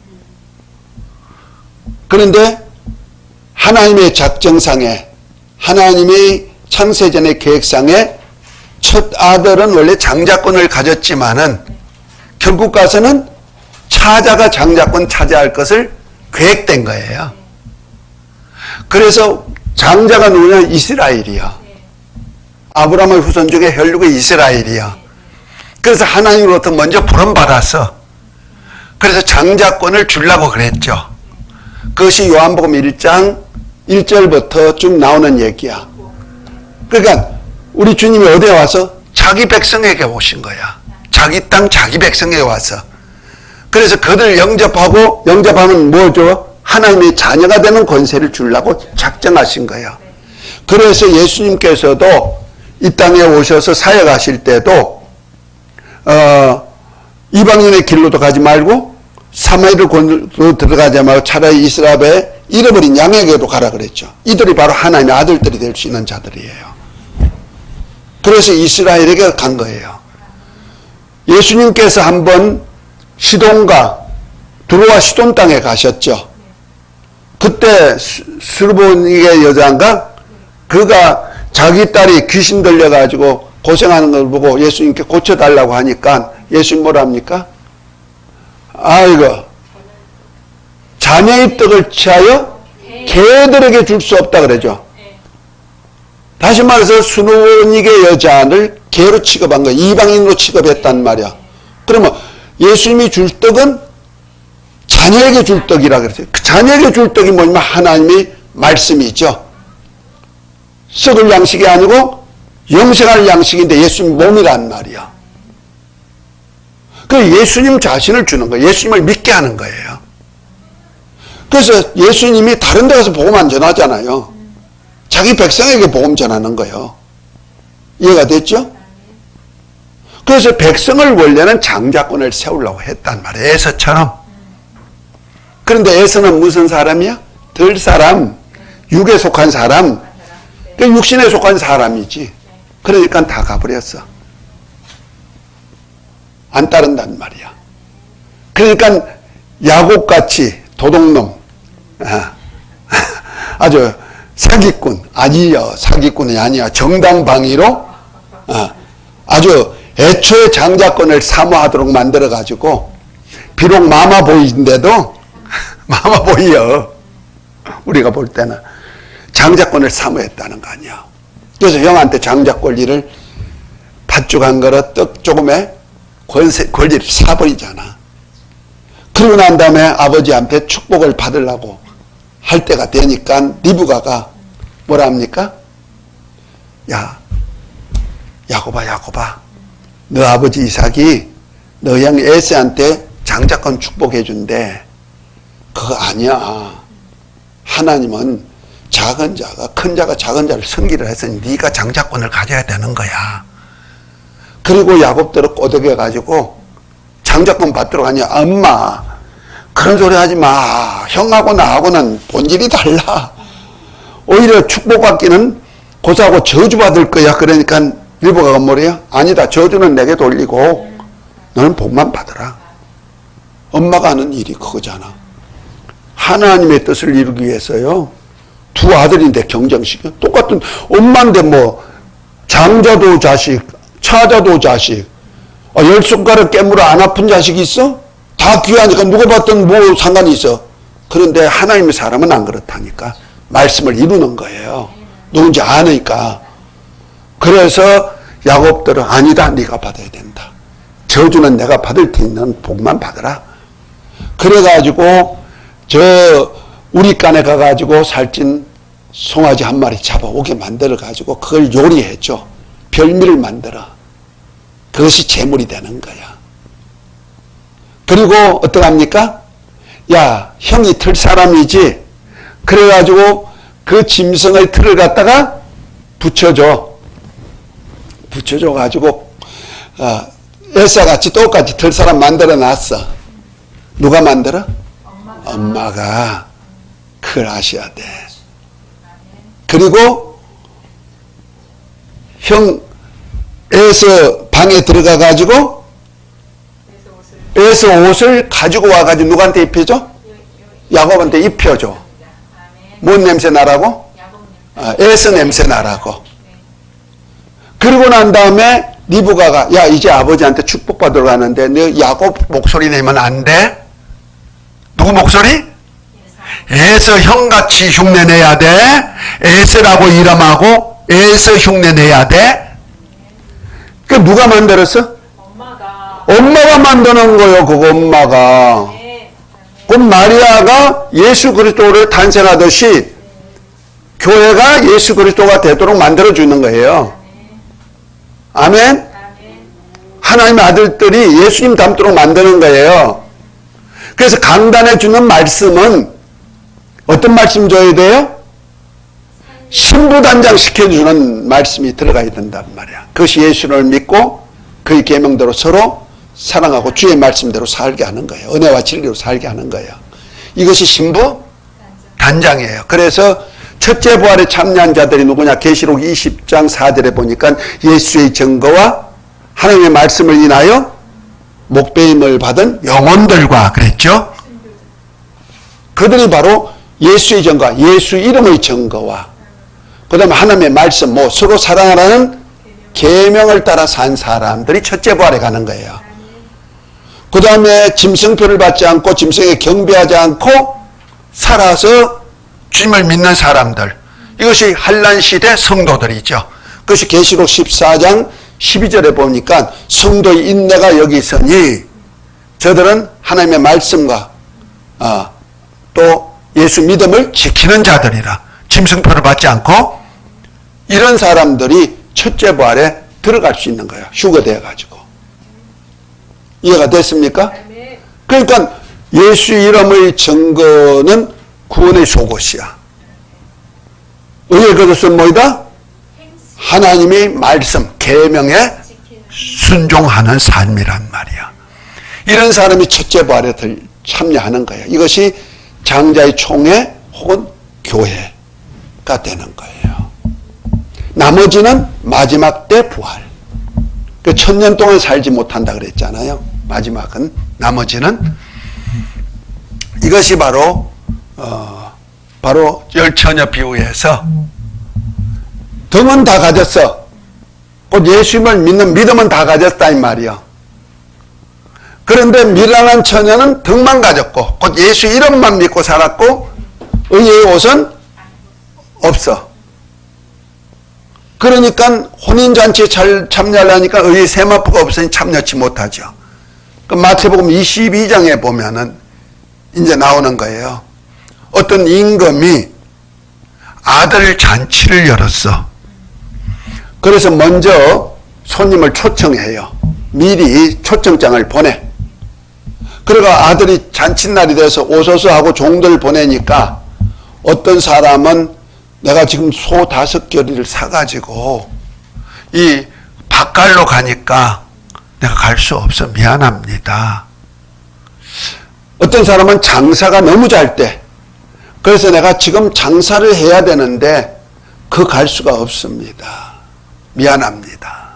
그런데 하나님의 작정상에, 하나님의 창세전의 계획상에 첫 아들은 원래 장자권을 가졌지만은 결국 가서는 차자가 장자권 차지할 것을 계획된 거예요. 그래서 장자가 누구냐? 이스라엘이야. 아브라함의 후손 중에 혈육의 이스라엘이야. 그래서 하나님으로부터 먼저 부름받았어. 그래서 장자권을 주려고 그랬죠. 그것이 요한복음 1장 1절부터 쭉 나오는 얘기야. 그러니까 우리 주님이 어디에 와서? 자기 백성에게 오신 거야. 자기 땅 자기 백성에게 와서. 그래서 그들 영접하면 뭐 줘? 하나님의 자녀가 되는 권세를 주려고 작정하신 거예요. 그래서 예수님께서도 이 땅에 오셔서 사역하실 때도 이방인의 길로도 가지 말고 사마리아로 들어가지 말고 차라리 이스라엘의 잃어버린 양에게로 가라 그랬죠. 이들이 바로 하나님의 아들들이 될 수 있는 자들이에요. 그래서 이스라엘에게 간 거예요. 예수님께서 한번 두로와 시돈 땅에 가셨죠. 그때 스르보니게 여자인가? 그가 자기 딸이 귀신 들려가지고 고생하는 걸 보고 예수님께 고쳐달라고 하니까 예수님 뭐라 합니까? 아이고, 자녀의 떡을 취하여 개들에게 줄 수 없다 그러죠. 다시 말해서 스르보니게 여자를 개로 취급한 거예요. 이방인으로 취급했단 말이야. 그러면 예수님이 줄 떡은 자녀에게 줄 떡이라 그랬어요. 그 자녀에게 줄 떡이 뭐냐면 하나님의 말씀이죠. 썩을 양식이 아니고 영생할 양식인데 예수님 몸이란 말이야. 그 예수님 자신을 주는 거예요. 예수님을 믿게 하는 거예요. 그래서 예수님이 다른 데 가서 복음 안 전하잖아요. 자기 백성에게 복음 전하는 거예요. 이해가 됐죠? 그래서 백성을 원래는 장자권을 세우려고 했단 말이에요. 에서처럼. 그런데 에서는 무슨 사람이야? 들 사람, 육에 속한 사람, 육신에 속한 사람이지. 그러니까 다 가버렸어. 안 따른단 말이야. 그러니까 야곱같이 도둑놈, 아주 사기꾼, 아니요, 사기꾼이 아니야. 정당방위로 아주 애초에 장자권을 사모하도록 만들어가지고 비록 마마보이인데도 마마보이요. 우리가 볼 때는 장자권을 사모했다는 거 아니야. 그래서 형한테 장자 권리를 팥죽 한 그릇 떡 조금에 권리를 사버리잖아. 그러고 난 다음에 아버지한테 축복을 받으려고 할 때가 되니까 리브가가 뭐라 합니까? 야, 야곱아, 너 아버지 이삭이 너 형 에서한테 장자권 축복해 준대. 그거 아니야. 하나님은 작은 자가 큰 자가 작은 자를 섬기려 했으니 네가 장자권을 가져야 되는 거야. 그리고 야곱들을 꼬드겨 가지고 장자권 받도록 하냐. 엄마 그런 소리 하지 마. 형하고 나하고는 본질이 달라. 오히려 축복받기는 고사하고 저주받을 거야. 그러니까 리브가가 뭐래요? 아니다. 저주는 내게 돌리고 너는 복만 받으라. 엄마가 하는 일이 그거잖아. 하나님의 뜻을 이루기 위해서요. 두 아들인데 경쟁시켜. 똑같은 엄마인데 뭐 장자도 자식, 차자도 자식. 열 손가락 깨물어 안 아픈 자식이 있어? 다 귀하니까 누가 봤든 뭐 상관이 있어. 그런데 하나님의 사람은 안 그렇다니까. 말씀을 이루는 거예요. 누군지 아니까. 그래서 야곱들은 아니다. 네가 받아야 된다. 저주는 내가 받을 테니 넌 복만 받으라. 그래가지고 우리 간에 가가지고 살찐 송아지 한 마리 잡아오게 만들어가지고 그걸 요리해줘. 별미를 만들어. 그것이 제물이 되는 거야. 그리고 어떡합니까? 야, 형이 틀 사람이지? 그래가지고 그 짐승의 틀을 갖다가 붙여줘가지고 에서같이 똑같이 틀 사람 만들어 놨어. 누가 만들어? 엄마가. 그걸 아셔야 돼. 그리고 형 에서 방에 들어가 가지고 에서 옷을 가지고 와가지고 누구한테 입혀줘? 야곱한테 입혀줘. 뭔 냄새 나라고? 에서 냄새 나라고. 그러고 난 다음에 리브가가 야 이제 아버지한테 축복받으러 가는데 너 야곱 목소리 내면 안 돼? 누구 목소리? 에서 형같이 흉내내야 돼. 에서라고 이름하고 에서 흉내내야 돼. 그 누가 만들었어? 엄마가 만드는 거예요. 그거 엄마가. 그럼 마리아가 예수 그리스도를 탄생하듯이 교회가 예수 그리스도가 되도록 만들어주는 거예요. 아멘? 아멘. 하나님의 아들들이 예수님 닮도록 만드는 거예요. 그래서 강단해 주는 말씀은 어떤 말씀 줘야 돼요? 신부단장 시켜주는 말씀이 들어가야 된단 말이야. 그것이 예수를 믿고 그의 계명대로 서로 사랑하고 주의 말씀대로 살게 하는 거예요. 은혜와 진리로 살게 하는 거예요. 이것이 신부 단장이에요. 그래서 첫째 부활에 참여한 자들이 누구냐? 계시록 20장 4절에 보니까 예수의 증거와 하나님의 말씀을 인하여 목배임을 받은 영혼들과 그랬죠. 그들이 바로 예수의 증거, 예수 이름의 증거와 그 다음에 하나님의 말씀, 서로 사랑하라는 계명을 따라 산 사람들이 첫째 부활에 가는 거예요. 그 다음에 짐승표를 받지 않고 짐승에 경배하지 않고 살아서 주님을 믿는 사람들, 이것이 한란시대 성도들이죠. 그것이 계시록 14장 12절에 보니까 성도의 인내가 여기 있으니 저들은 하나님의 말씀과 또 예수 믿음을 지키는 자들이라. 짐승표를 받지 않고 이런 사람들이 첫째 부활에 들어갈 수 있는 거예요. 휴거되어 가지고. 이해가 됐습니까? 그러니까 예수 이름의 증거는 구원의 속옷이야. 의의 그릇은 뭐이다? 하나님의 말씀, 계명에 순종하는 삶이란 말이야. 이런 사람이 첫째 부활에 참여하는 거예요. 이것이 장자의 총회 혹은 교회가 되는 거예요. 나머지는 마지막 때 부활. 그 1000년 동안 살지 못한다 그랬잖아요. 마지막은. 나머지는 이것이 바로 열처녀 비유에서 등은 다 가졌어. 곧 예수님을 믿는 믿음은 다 가졌다 이 말이요. 그런데 미련한 처녀는 등만 가졌고 곧 예수 이름만 믿고 살았고 의의 옷은 없어. 그러니까 혼인잔치에 참여하려니까 의의 세마포가 없으니 참여치 못하죠. 그 마태복음 22장에 보면은 이제 나오는 거예요. 어떤 임금이 아들 잔치를 열었어. 그래서 먼저 손님을 초청해요. 미리 초청장을 보내. 그러가 아들이 잔칫날이 돼서 오소서 하고 종들 보내니까 어떤 사람은 내가 지금 소 5겨리를 사가지고 이 밭갈로 가니까 내가 갈 수 없어 미안합니다. 어떤 사람은 장사가 너무 잘 돼. 그래서 내가 지금 장사를 해야 되는데 그 갈 수가 없습니다. 미안합니다.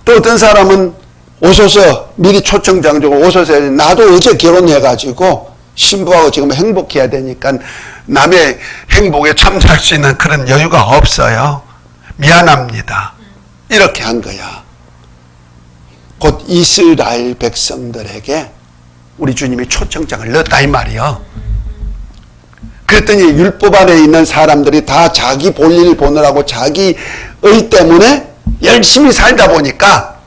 또 어떤 사람은 오소서 미리 초청장 주고 오소서 나도 어제 결혼해가지고 신부하고 지금 행복해야 되니까 남의 행복에 참여할 수 있는 그런 여유가 없어요. 미안합니다. 이렇게 한 거야. 곧 이스라엘 백성들에게 우리 주님이 초청장을 넣었다 이 말이요. 그랬더니 율법 아래 있는 사람들이 다 자기 볼일 보느라고 자기 의 때문에 열심히 살다 보니까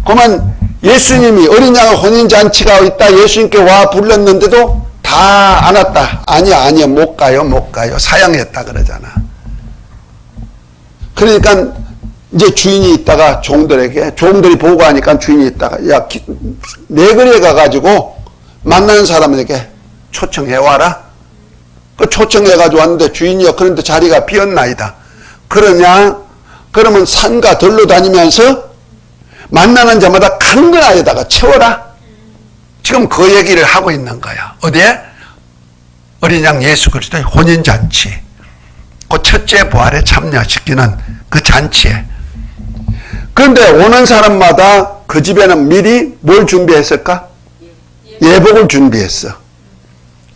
그만 예수님이 어린 양 혼인잔치가 있다 예수님께 와 불렀는데도 다 안 왔다. 아니야 못 가요 사양했다 그러잖아. 그러니까 이제 주인이 있다가 종들이 보고하니까 주인이 있다가 야 내거리에 가가지고 만나는 사람에게 초청해와라. 그 초청해가지고 왔는데 주인이요 그런데 자리가 비었나이다. 그러면 산과 들로 다니면서 만나는 자마다 강근하에다가 채워라. 지금 그 얘기를 하고 있는 거야. 어디에? 어린 양 예수 그리스도의 혼인잔치. 그 첫째 부활에 참여시키는 그 잔치에. 그런데 오는 사람마다 그 집에는 미리 뭘 준비했을까? 예복을 준비했어.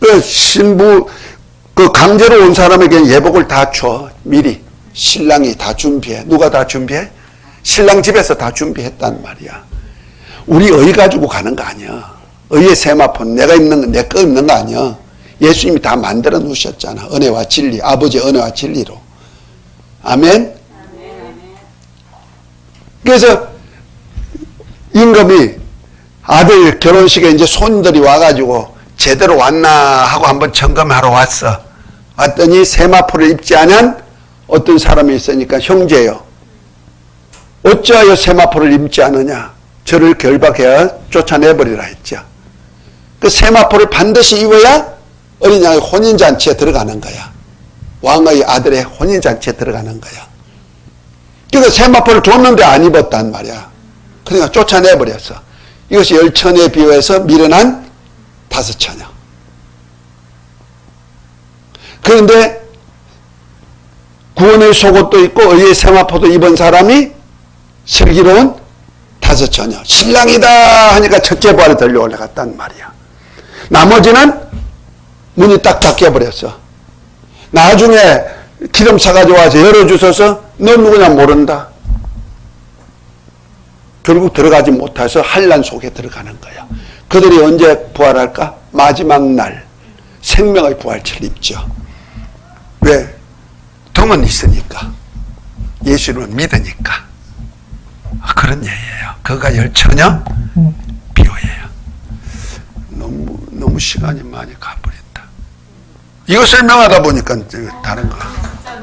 그 신부, 그 강제로 온 사람에게는 예복을 다 줘. 미리. 신랑이 다 준비해. 누가 다 준비해? 신랑 집에서 다 준비했단 말이야. 우리 의 가지고 가는 거 아니야. 의의 세마포는 내가 입는 거, 내 거 입는 거 아니야. 예수님이 다 만들어 놓으셨잖아. 은혜와 진리, 아버지의 은혜와 진리로. 아멘? 그래서 임금이 아들 결혼식에 이제 손들이 와가지고 제대로 왔나 하고 한번 점검하러 왔어. 왔더니 세마포를 입지 않은 어떤 사람이 있으니까 형제여 어찌하여 세마포를 입지 않느냐 저를 결박해야 쫓아내버리라 했죠. 그 세마포를 반드시 입어야 어린 양의 혼인잔치에 들어가는 거야. 왕의 아들의 혼인잔치에 들어가는 거야. 그러니까 세마포를 줬는데 안 입었단 말이야. 그러니까 쫓아내버렸어. 이것이 10처녀에 비유해서 미련한 5처녀. 그런데 구원의 속옷도 입고 의의 세마포도 입은 사람이 슬기로운 5처녀. 신랑이다 하니까 첫째 부활에 들려 올라갔단 말이야. 나머지는 문이 딱 닫혀버렸어. 나중에 기름 사가지고 와서 열어주셔서 너 누구냐 모른다. 결국 들어가지 못해서 환란 속에 들어가는 거야. 그들이 언제 부활할까? 마지막 날 생명의 부활체를 입죠. 왜? 덤은 있으니까. 예수를 믿으니까. 그런 예예요. 그가 10처녀 비유예요. 너무 시간이 많이 가버렸다. 이거 설명하다 보니까 다른 거. 진짜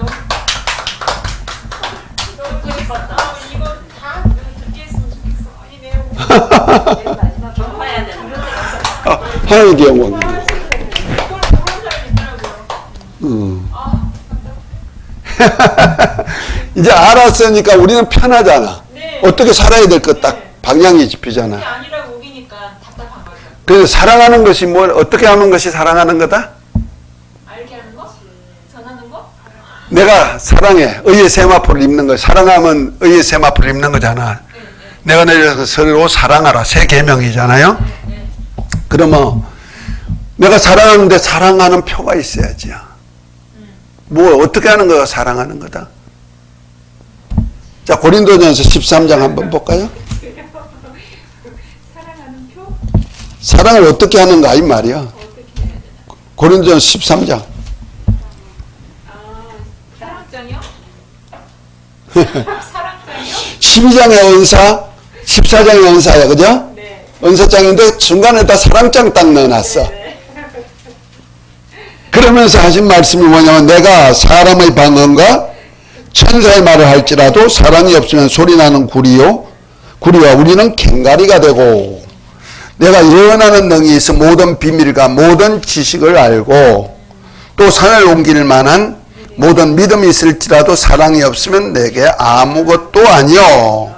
너무 예뻤다. 이거 다 듣게 했으면 좋겠어. 이 내용. 마지막 좀 봐야 되는 거. 하나님의 영광. 그런 사람이 있더라고요. 이제 알았으니까 우리는 편하잖아. 네. 어떻게 살아야 될 것 딱 네. 방향이 그게 집히잖아. 아니라고 우기니까 답답한 거죠. 그래서 사랑하는 것이 뭘 어떻게 하는 것이 사랑하는 거다? 알게 하는 거? 전하는 거? 내가 사랑해. 의의 세마포를 입는 거. 사랑하면 의의 세마포를 입는 거잖아. 내가 내려서 서로 사랑하라. 새 계명이잖아요. 그러면 내가 사랑하는데 사랑하는 표가 있어야지. 뭐 어떻게 하는 거가 사랑하는 거다? 자, 고린도전서 13장 한번 볼까요? 사랑하는 표? 사랑을 어떻게 하는가 이 말이야. 어떻게 해야 되나? 고린도전서 13장. 사랑장이요? 사랑장이요? 12장의 은사, 14장의 은사야, 그죠? 네. 은사장인데 중간에다 사랑장 딱 넣어놨어. 그러면서 하신 말씀이 뭐냐면 내가 사람의 방언과 천사의 말을 할지라도 사랑이 없으면 소리나는 구리와 우리는 갱가리가 되고 내가 예언하는 능이 있어 모든 비밀과 모든 지식을 알고 또 산을 옮길 만한 모든 믿음이 있을지라도 사랑이 없으면 내게 아무것도 아니요.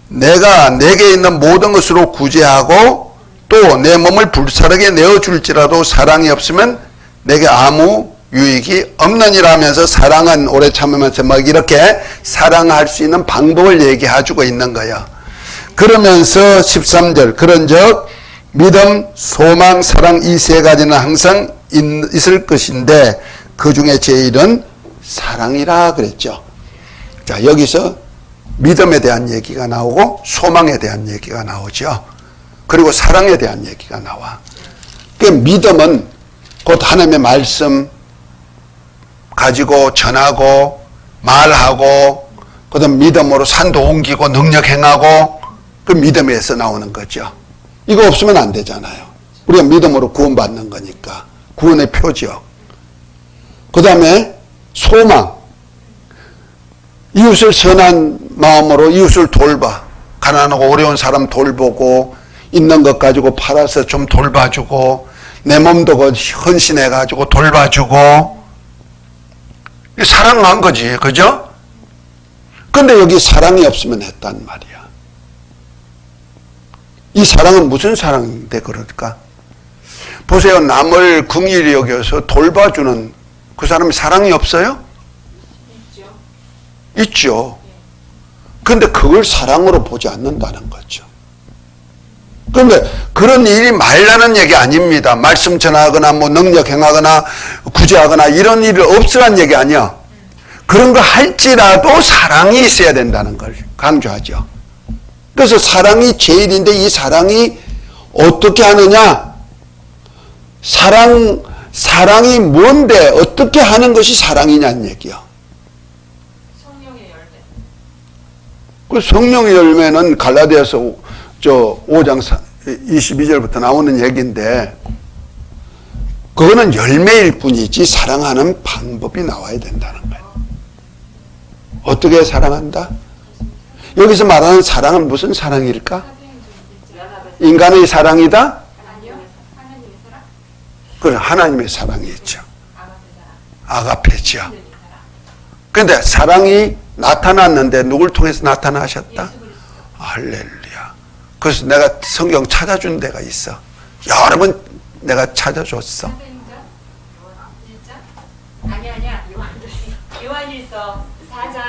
내가 내게 있는 모든 것으로 구제하고 또 내 몸을 불사르게 내어줄지라도 사랑이 없으면 내게 아무 유익이 없느니라 하면서 사랑은 오래 참으면서 막 이렇게 사랑할 수 있는 방법을 얘기해주고 있는 거예요. 그러면서 13절 그런즉 믿음, 소망, 사랑 이 세 가지는 항상 있을 것인데 그 중에 제일은 사랑이라 그랬죠. 자, 여기서 믿음에 대한 얘기가 나오고 소망에 대한 얘기가 나오죠. 그리고 사랑에 대한 얘기가 나와. 그 믿음은 곧 하나님의 말씀 가지고 전하고 말하고 그다음 믿음으로 산도 옮기고 능력 행하고 그 믿음에서 나오는 거죠. 이거 없으면 안 되잖아요. 우리가 믿음으로 구원받는 거니까 구원의 표죠. 그 다음에 소망. 이웃을 선한 마음으로 이웃을 돌봐. 가난하고 어려운 사람 돌보고 있는 것 가지고 팔아서 좀 돌봐주고 내 몸도 헌신해가지고 돌봐주고 사랑한 거지. 그죠? 근데 여기 사랑이 없으면 했단 말이야. 이 사랑은 무슨 사랑인데 그럴까? 보세요. 남을 긍휼히 여겨서 돌봐주는 그 사람이 사랑이 없어요? 있죠. 있죠. 근데 그걸 사랑으로 보지 않는다는 거죠. 그런데 그런 일이 말라는 얘기 아닙니다. 말씀 전하거나 뭐 능력 행하거나 구제하거나 이런 일이 없으란 얘기 아니야. 그런 거 할지라도 사랑이 있어야 된다는 걸 강조하죠. 그래서 사랑이 제일인데 이 사랑이 어떻게 하느냐? 사랑이 뭔데 어떻게 하는 것이 사랑이냐는 얘기야. 성령의 열매. 그 성령의 열매는 갈라디아서 5장 22절부터 나오는 얘기인데 그거는 열매일 뿐이지 사랑하는 방법이 나와야 된다는 거예요. 어떻게 사랑한다? 여기서 말하는 사랑은 무슨 사랑일까? 인간의 사랑이다? 아니요. 하나님의 사랑? 그래, 하나님의 사랑이죠. 아가페 사랑. 아가페죠. 그런데 사랑이 나타났는데 누굴 통해서 나타나셨다? 예수 그리스도. 할렐루야. 그래서 내가 성경 찾아준 데가 있어. 여러 번 내가 찾아줬어. 사도행전 1장? 아니야. 요한일서 4장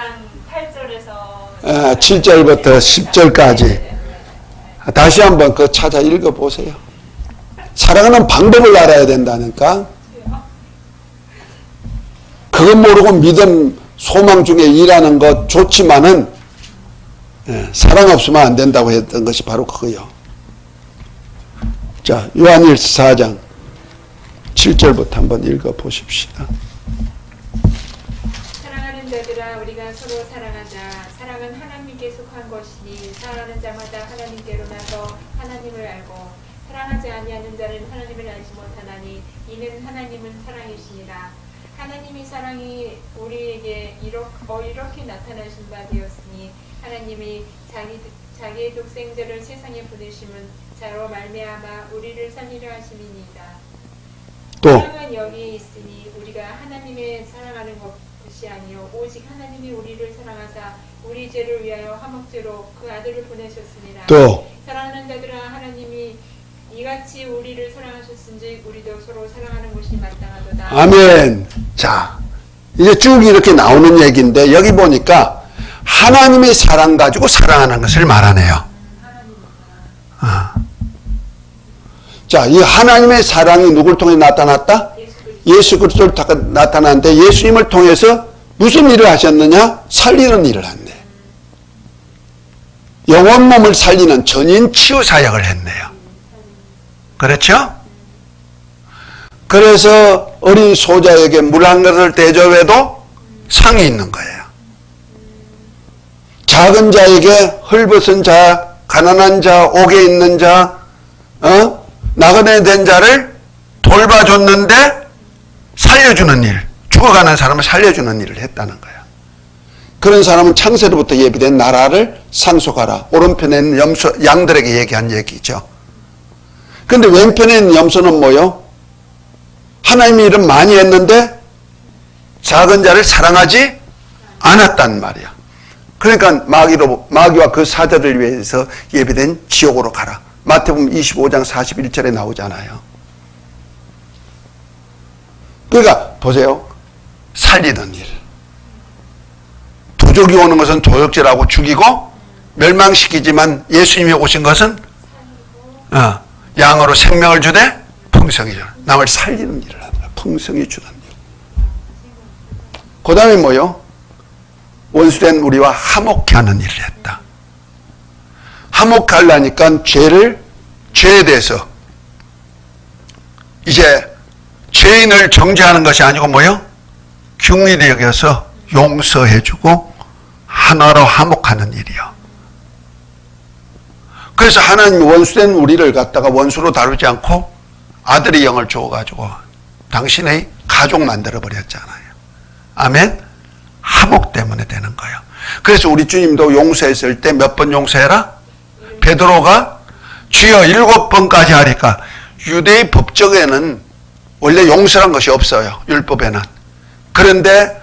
8절에서 7절부터 10절까지 다시 한번 그 찾아 읽어보세요. 사랑하는 방법을 알아야 된다니까. 그것 모르고 믿음, 소망 중에 일하는 것 좋지만은 사랑 없으면 안 된다고 했던 것이 바로 그거요. 자, 요한일서 4장 7절부터 한번 읽어보십시다. 사랑하는 자들아 우리가 서로 사랑하자. 사랑은 하나님께 속한 것이니 사랑하는 자마다 하나님께로 나서 하나님을 알고 사랑하지 아니하는 자는 하나님을 알지 못하나니 이는 하나님은 사랑이시니라. 하나님이 사랑이 우리에게 이렇게 나타나신 바 되었으니 하나님이 자기의 독생자를 세상에 보내심은 자로 말미암아 우리를 살리려 하심이니이다. 또 사랑은 여기에 있으니 우리가 하나님의 사랑하는 것이 아니요 오직 하나님이 우리를 사랑하사 우리 죄를 위하여 화목제로 그 아들을 보내셨으니라. 또 사랑하는 자들아 하나님이 이같이 우리를 사랑하셨은지 우리도 서로 사랑하는 것이 마땅하도다. 아멘. 자, 이제 쭉 이렇게 나오는 얘기인데 여기 보니까 하나님의 사랑 가지고 사랑하는 것을 말하네요. 자, 이 하나님의 사랑이 누굴 통해 나타났다? 예수 그리스도를 나타났는데 예수님을 통해서 무슨 일을 하셨느냐? 살리는 일을 했네. 영혼 몸을 살리는 전인 치유 사역을 했네요. 그렇죠? 그래서 어린 소자에게 물 한 그릇을 대접해도 상이 있는 거예요. 작은 자에게 헐벗은 자, 가난한 자, 옥에 있는 자, 나그네 된 자를 돌봐줬는데 살려주는 일, 죽어가는 사람을 살려주는 일을 했다는 거예요. 그런 사람은 창세로부터 예비된 나라를 상속하라. 오른편에 있는 양들에게 얘기한 얘기죠. 근데 왼편에 있는 염소는 뭐요? 하나님의 일은 많이 했는데 작은 자를 사랑하지 않았단 말이야. 그러니까 마귀와 그 사자를 위해서 예비된 지옥으로 가라. 마태복음 25장 41절에 나오잖아요. 그러니까 보세요. 살리는 일. 도적이 오는 것은 도적질하고 죽이고 멸망시키지만 예수님이 오신 것은 양으로 생명을 주되 풍성히 주라. 남을 살리는 일을 하더라. 풍성히 주는 일. 그 다음에 뭐요? 원수된 우리와 화목케 하는 일을 했다. 화목하려니까 죄에 대해서 이제 죄인을 정죄하는 것이 아니고 뭐요? 긍휼히 여겨서 용서해주고 하나로 화목하는 일이요. 그래서 하나님이 원수된 우리를 갖다가 원수로 다루지 않고 아들의 영을 주어가지고 당신의 가족 만들어버렸잖아요. 아멘? 화목 때문에 되는 거예요. 그래서 우리 주님도 용서했을 때 몇 번 용서해라? 베드로가 주여 7번까지 하니까 유대의 법정에는 원래 용서란 것이 없어요. 율법에는. 그런데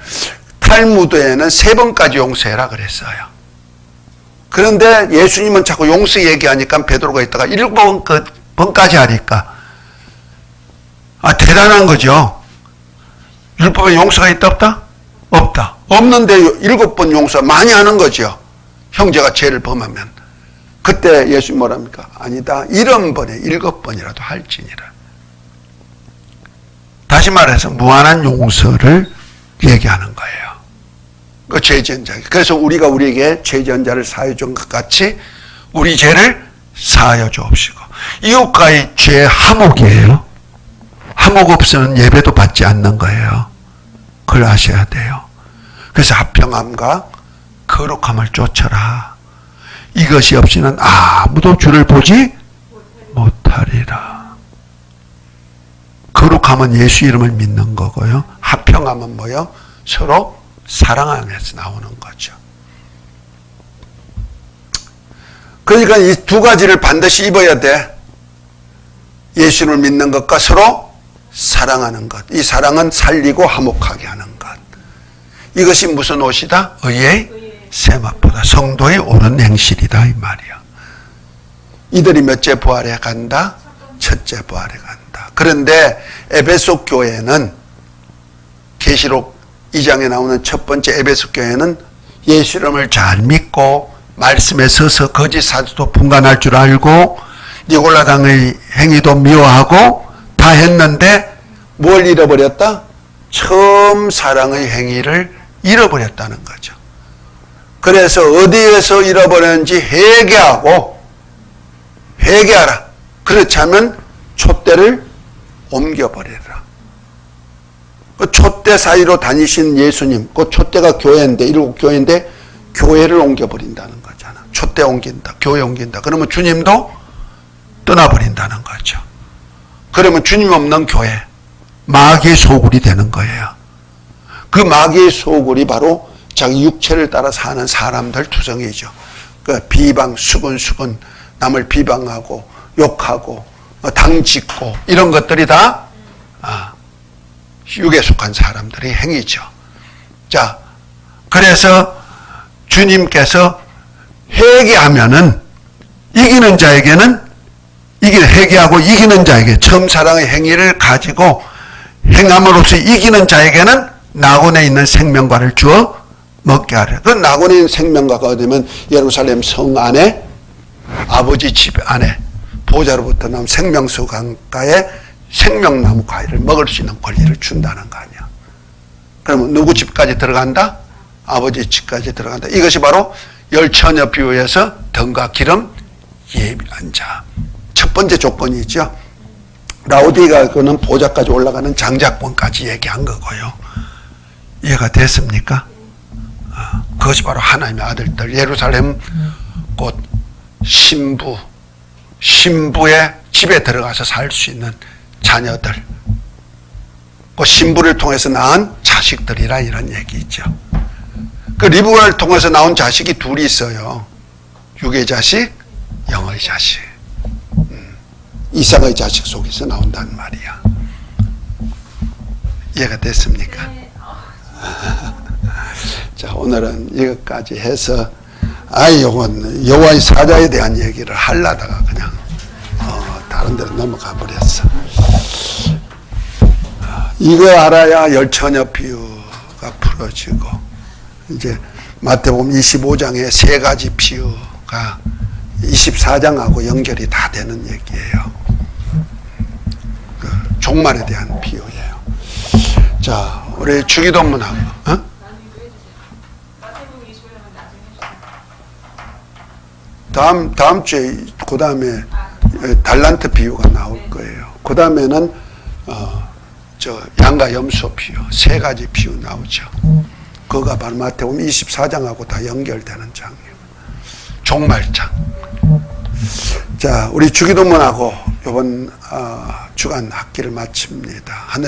탈무드에는 3번까지 용서해라 그랬어요. 그런데 예수님은 자꾸 용서 얘기하니까 베드로가 있다가 7번까지 하니까 대단한 거죠. 율법에 용서가 있다 없다? 없다. 없는데 7번 용서 많이 하는 거죠. 형제가 죄를 범하면. 그때 예수님 뭐랍니까? 아니다. 70번에 7번이라도 할지니라. 다시 말해서 무한한 용서를 얘기하는 거예요. 그 죄지은 자. 그래서 우리가 우리에게 죄지은 자를 사하여 준 것 같이 우리 죄를 사하여 주옵시고. 이웃과의 죄 화목이에요. 화목 없으면 예배도 받지 않는 거예요. 그걸 아셔야 돼요. 그래서 합평함과 거룩함을 쫓아라. 이것이 없이는 아무도 주를 보지 못하리라. 거룩함 화목하면 예수 이름을 믿는 거고요. 화평하면 뭐요? 서로 사랑하면서 나오는 거죠. 그러니까 이 두 가지를 반드시 입어야 돼. 예수를 믿는 것과 서로 사랑하는 것. 이 사랑은 살리고 화목하게 하는 것. 이것이 무슨 옷이다? 의의 세마포다. 성도의 옳은 행실이다 이 말이야. 이들이 몇째 부활에 간다? 첫째 부활에 간다. 그런데 에베소 교회는 계시록 2장에 나오는 첫 번째 에베소 교회는 예수 이름을 잘 믿고 말씀에 서서 거짓 사도도 분간할 줄 알고 니골라당의 행위도 미워하고 다 했는데 뭘 잃어버렸다? 처음 사랑의 행위를 잃어버렸다는 거죠. 그래서 어디에서 잃어버렸는지 회개하라. 그렇지 않으면 촛대를 옮겨버리라. 그 촛대 사이로 다니신 예수님, 그 촛대가 교회인데, 일곱 교회인데 교회를 옮겨버린다는 거잖아. 촛대 옮긴다, 교회 옮긴다. 그러면 주님도 떠나버린다는 거죠. 그러면 주님 없는 교회, 마귀의 소굴이 되는 거예요. 그 마귀의 소굴이 바로 자기 육체를 따라 사는 사람들 투성이죠. 그 비방, 수근수근, 남을 비방하고 욕하고 당짓고 이런 것들이 다 육에 속한 사람들의 행위죠. 자, 그래서 주님께서 회개하면은 이기는 자에게는 회개하고 이기는 자에게 처음 사랑의 행위를 가지고 행함으로써 이기는 자에게는 낙원에 있는 생명과를 주어 먹게 하려. 그 낙원에 있는 생명과가 어디면 예루살렘 성 안에 아버지 집 안에 보좌로부터 나온 생명수 강가에 생명나무 과일을 먹을 수 있는 권리를 준다는 거 아니야. 그러면 누구 집까지 들어간다? 아버지 집까지 들어간다. 이것이 바로 열처녀 비유에서 덤과 기름 예비한 자. 첫 번째 조건이죠. 라오디가 그는 보좌까지 올라가는 장자권까지 얘기한 거고요. 이해가 됐습니까? 그것이 바로 하나님의 아들들, 예루살렘 곧 신부의 집에 들어가서 살 수 있는 자녀들, 그 신부를 통해서 낳은 자식들이라 이런 얘기죠. 그 리브가를 통해서 나온 자식이 둘이 있어요. 육의 자식, 영의 자식. 이삭의 자식 속에서 나온다는 말이야. 이해가 됐습니까? 자, 오늘은 이것까지 해서 요건 여호와의 사자에 대한 얘기를 하려다가 그냥 다른 데로 넘어가 버렸어. 이거 알아야 열처녀 비유가 풀어지고 이제 마태복음 25장에 세 가지 비유가 24장하고 연결이 다 되는 얘기예요. 그 종말에 대한 비유예요. 자, 우리 주기도문하고 다음 주에 그 다음에 달란트 비유가 나올 거예요. 그 다음에는 양과 염소 비유 세 가지 비유 나오죠. 그거가 바로 마태복음 24장하고 다 연결되는 장이에요. 종말장. 자, 우리 주기도문하고 이번 주간 학기를 마칩니다. 하늘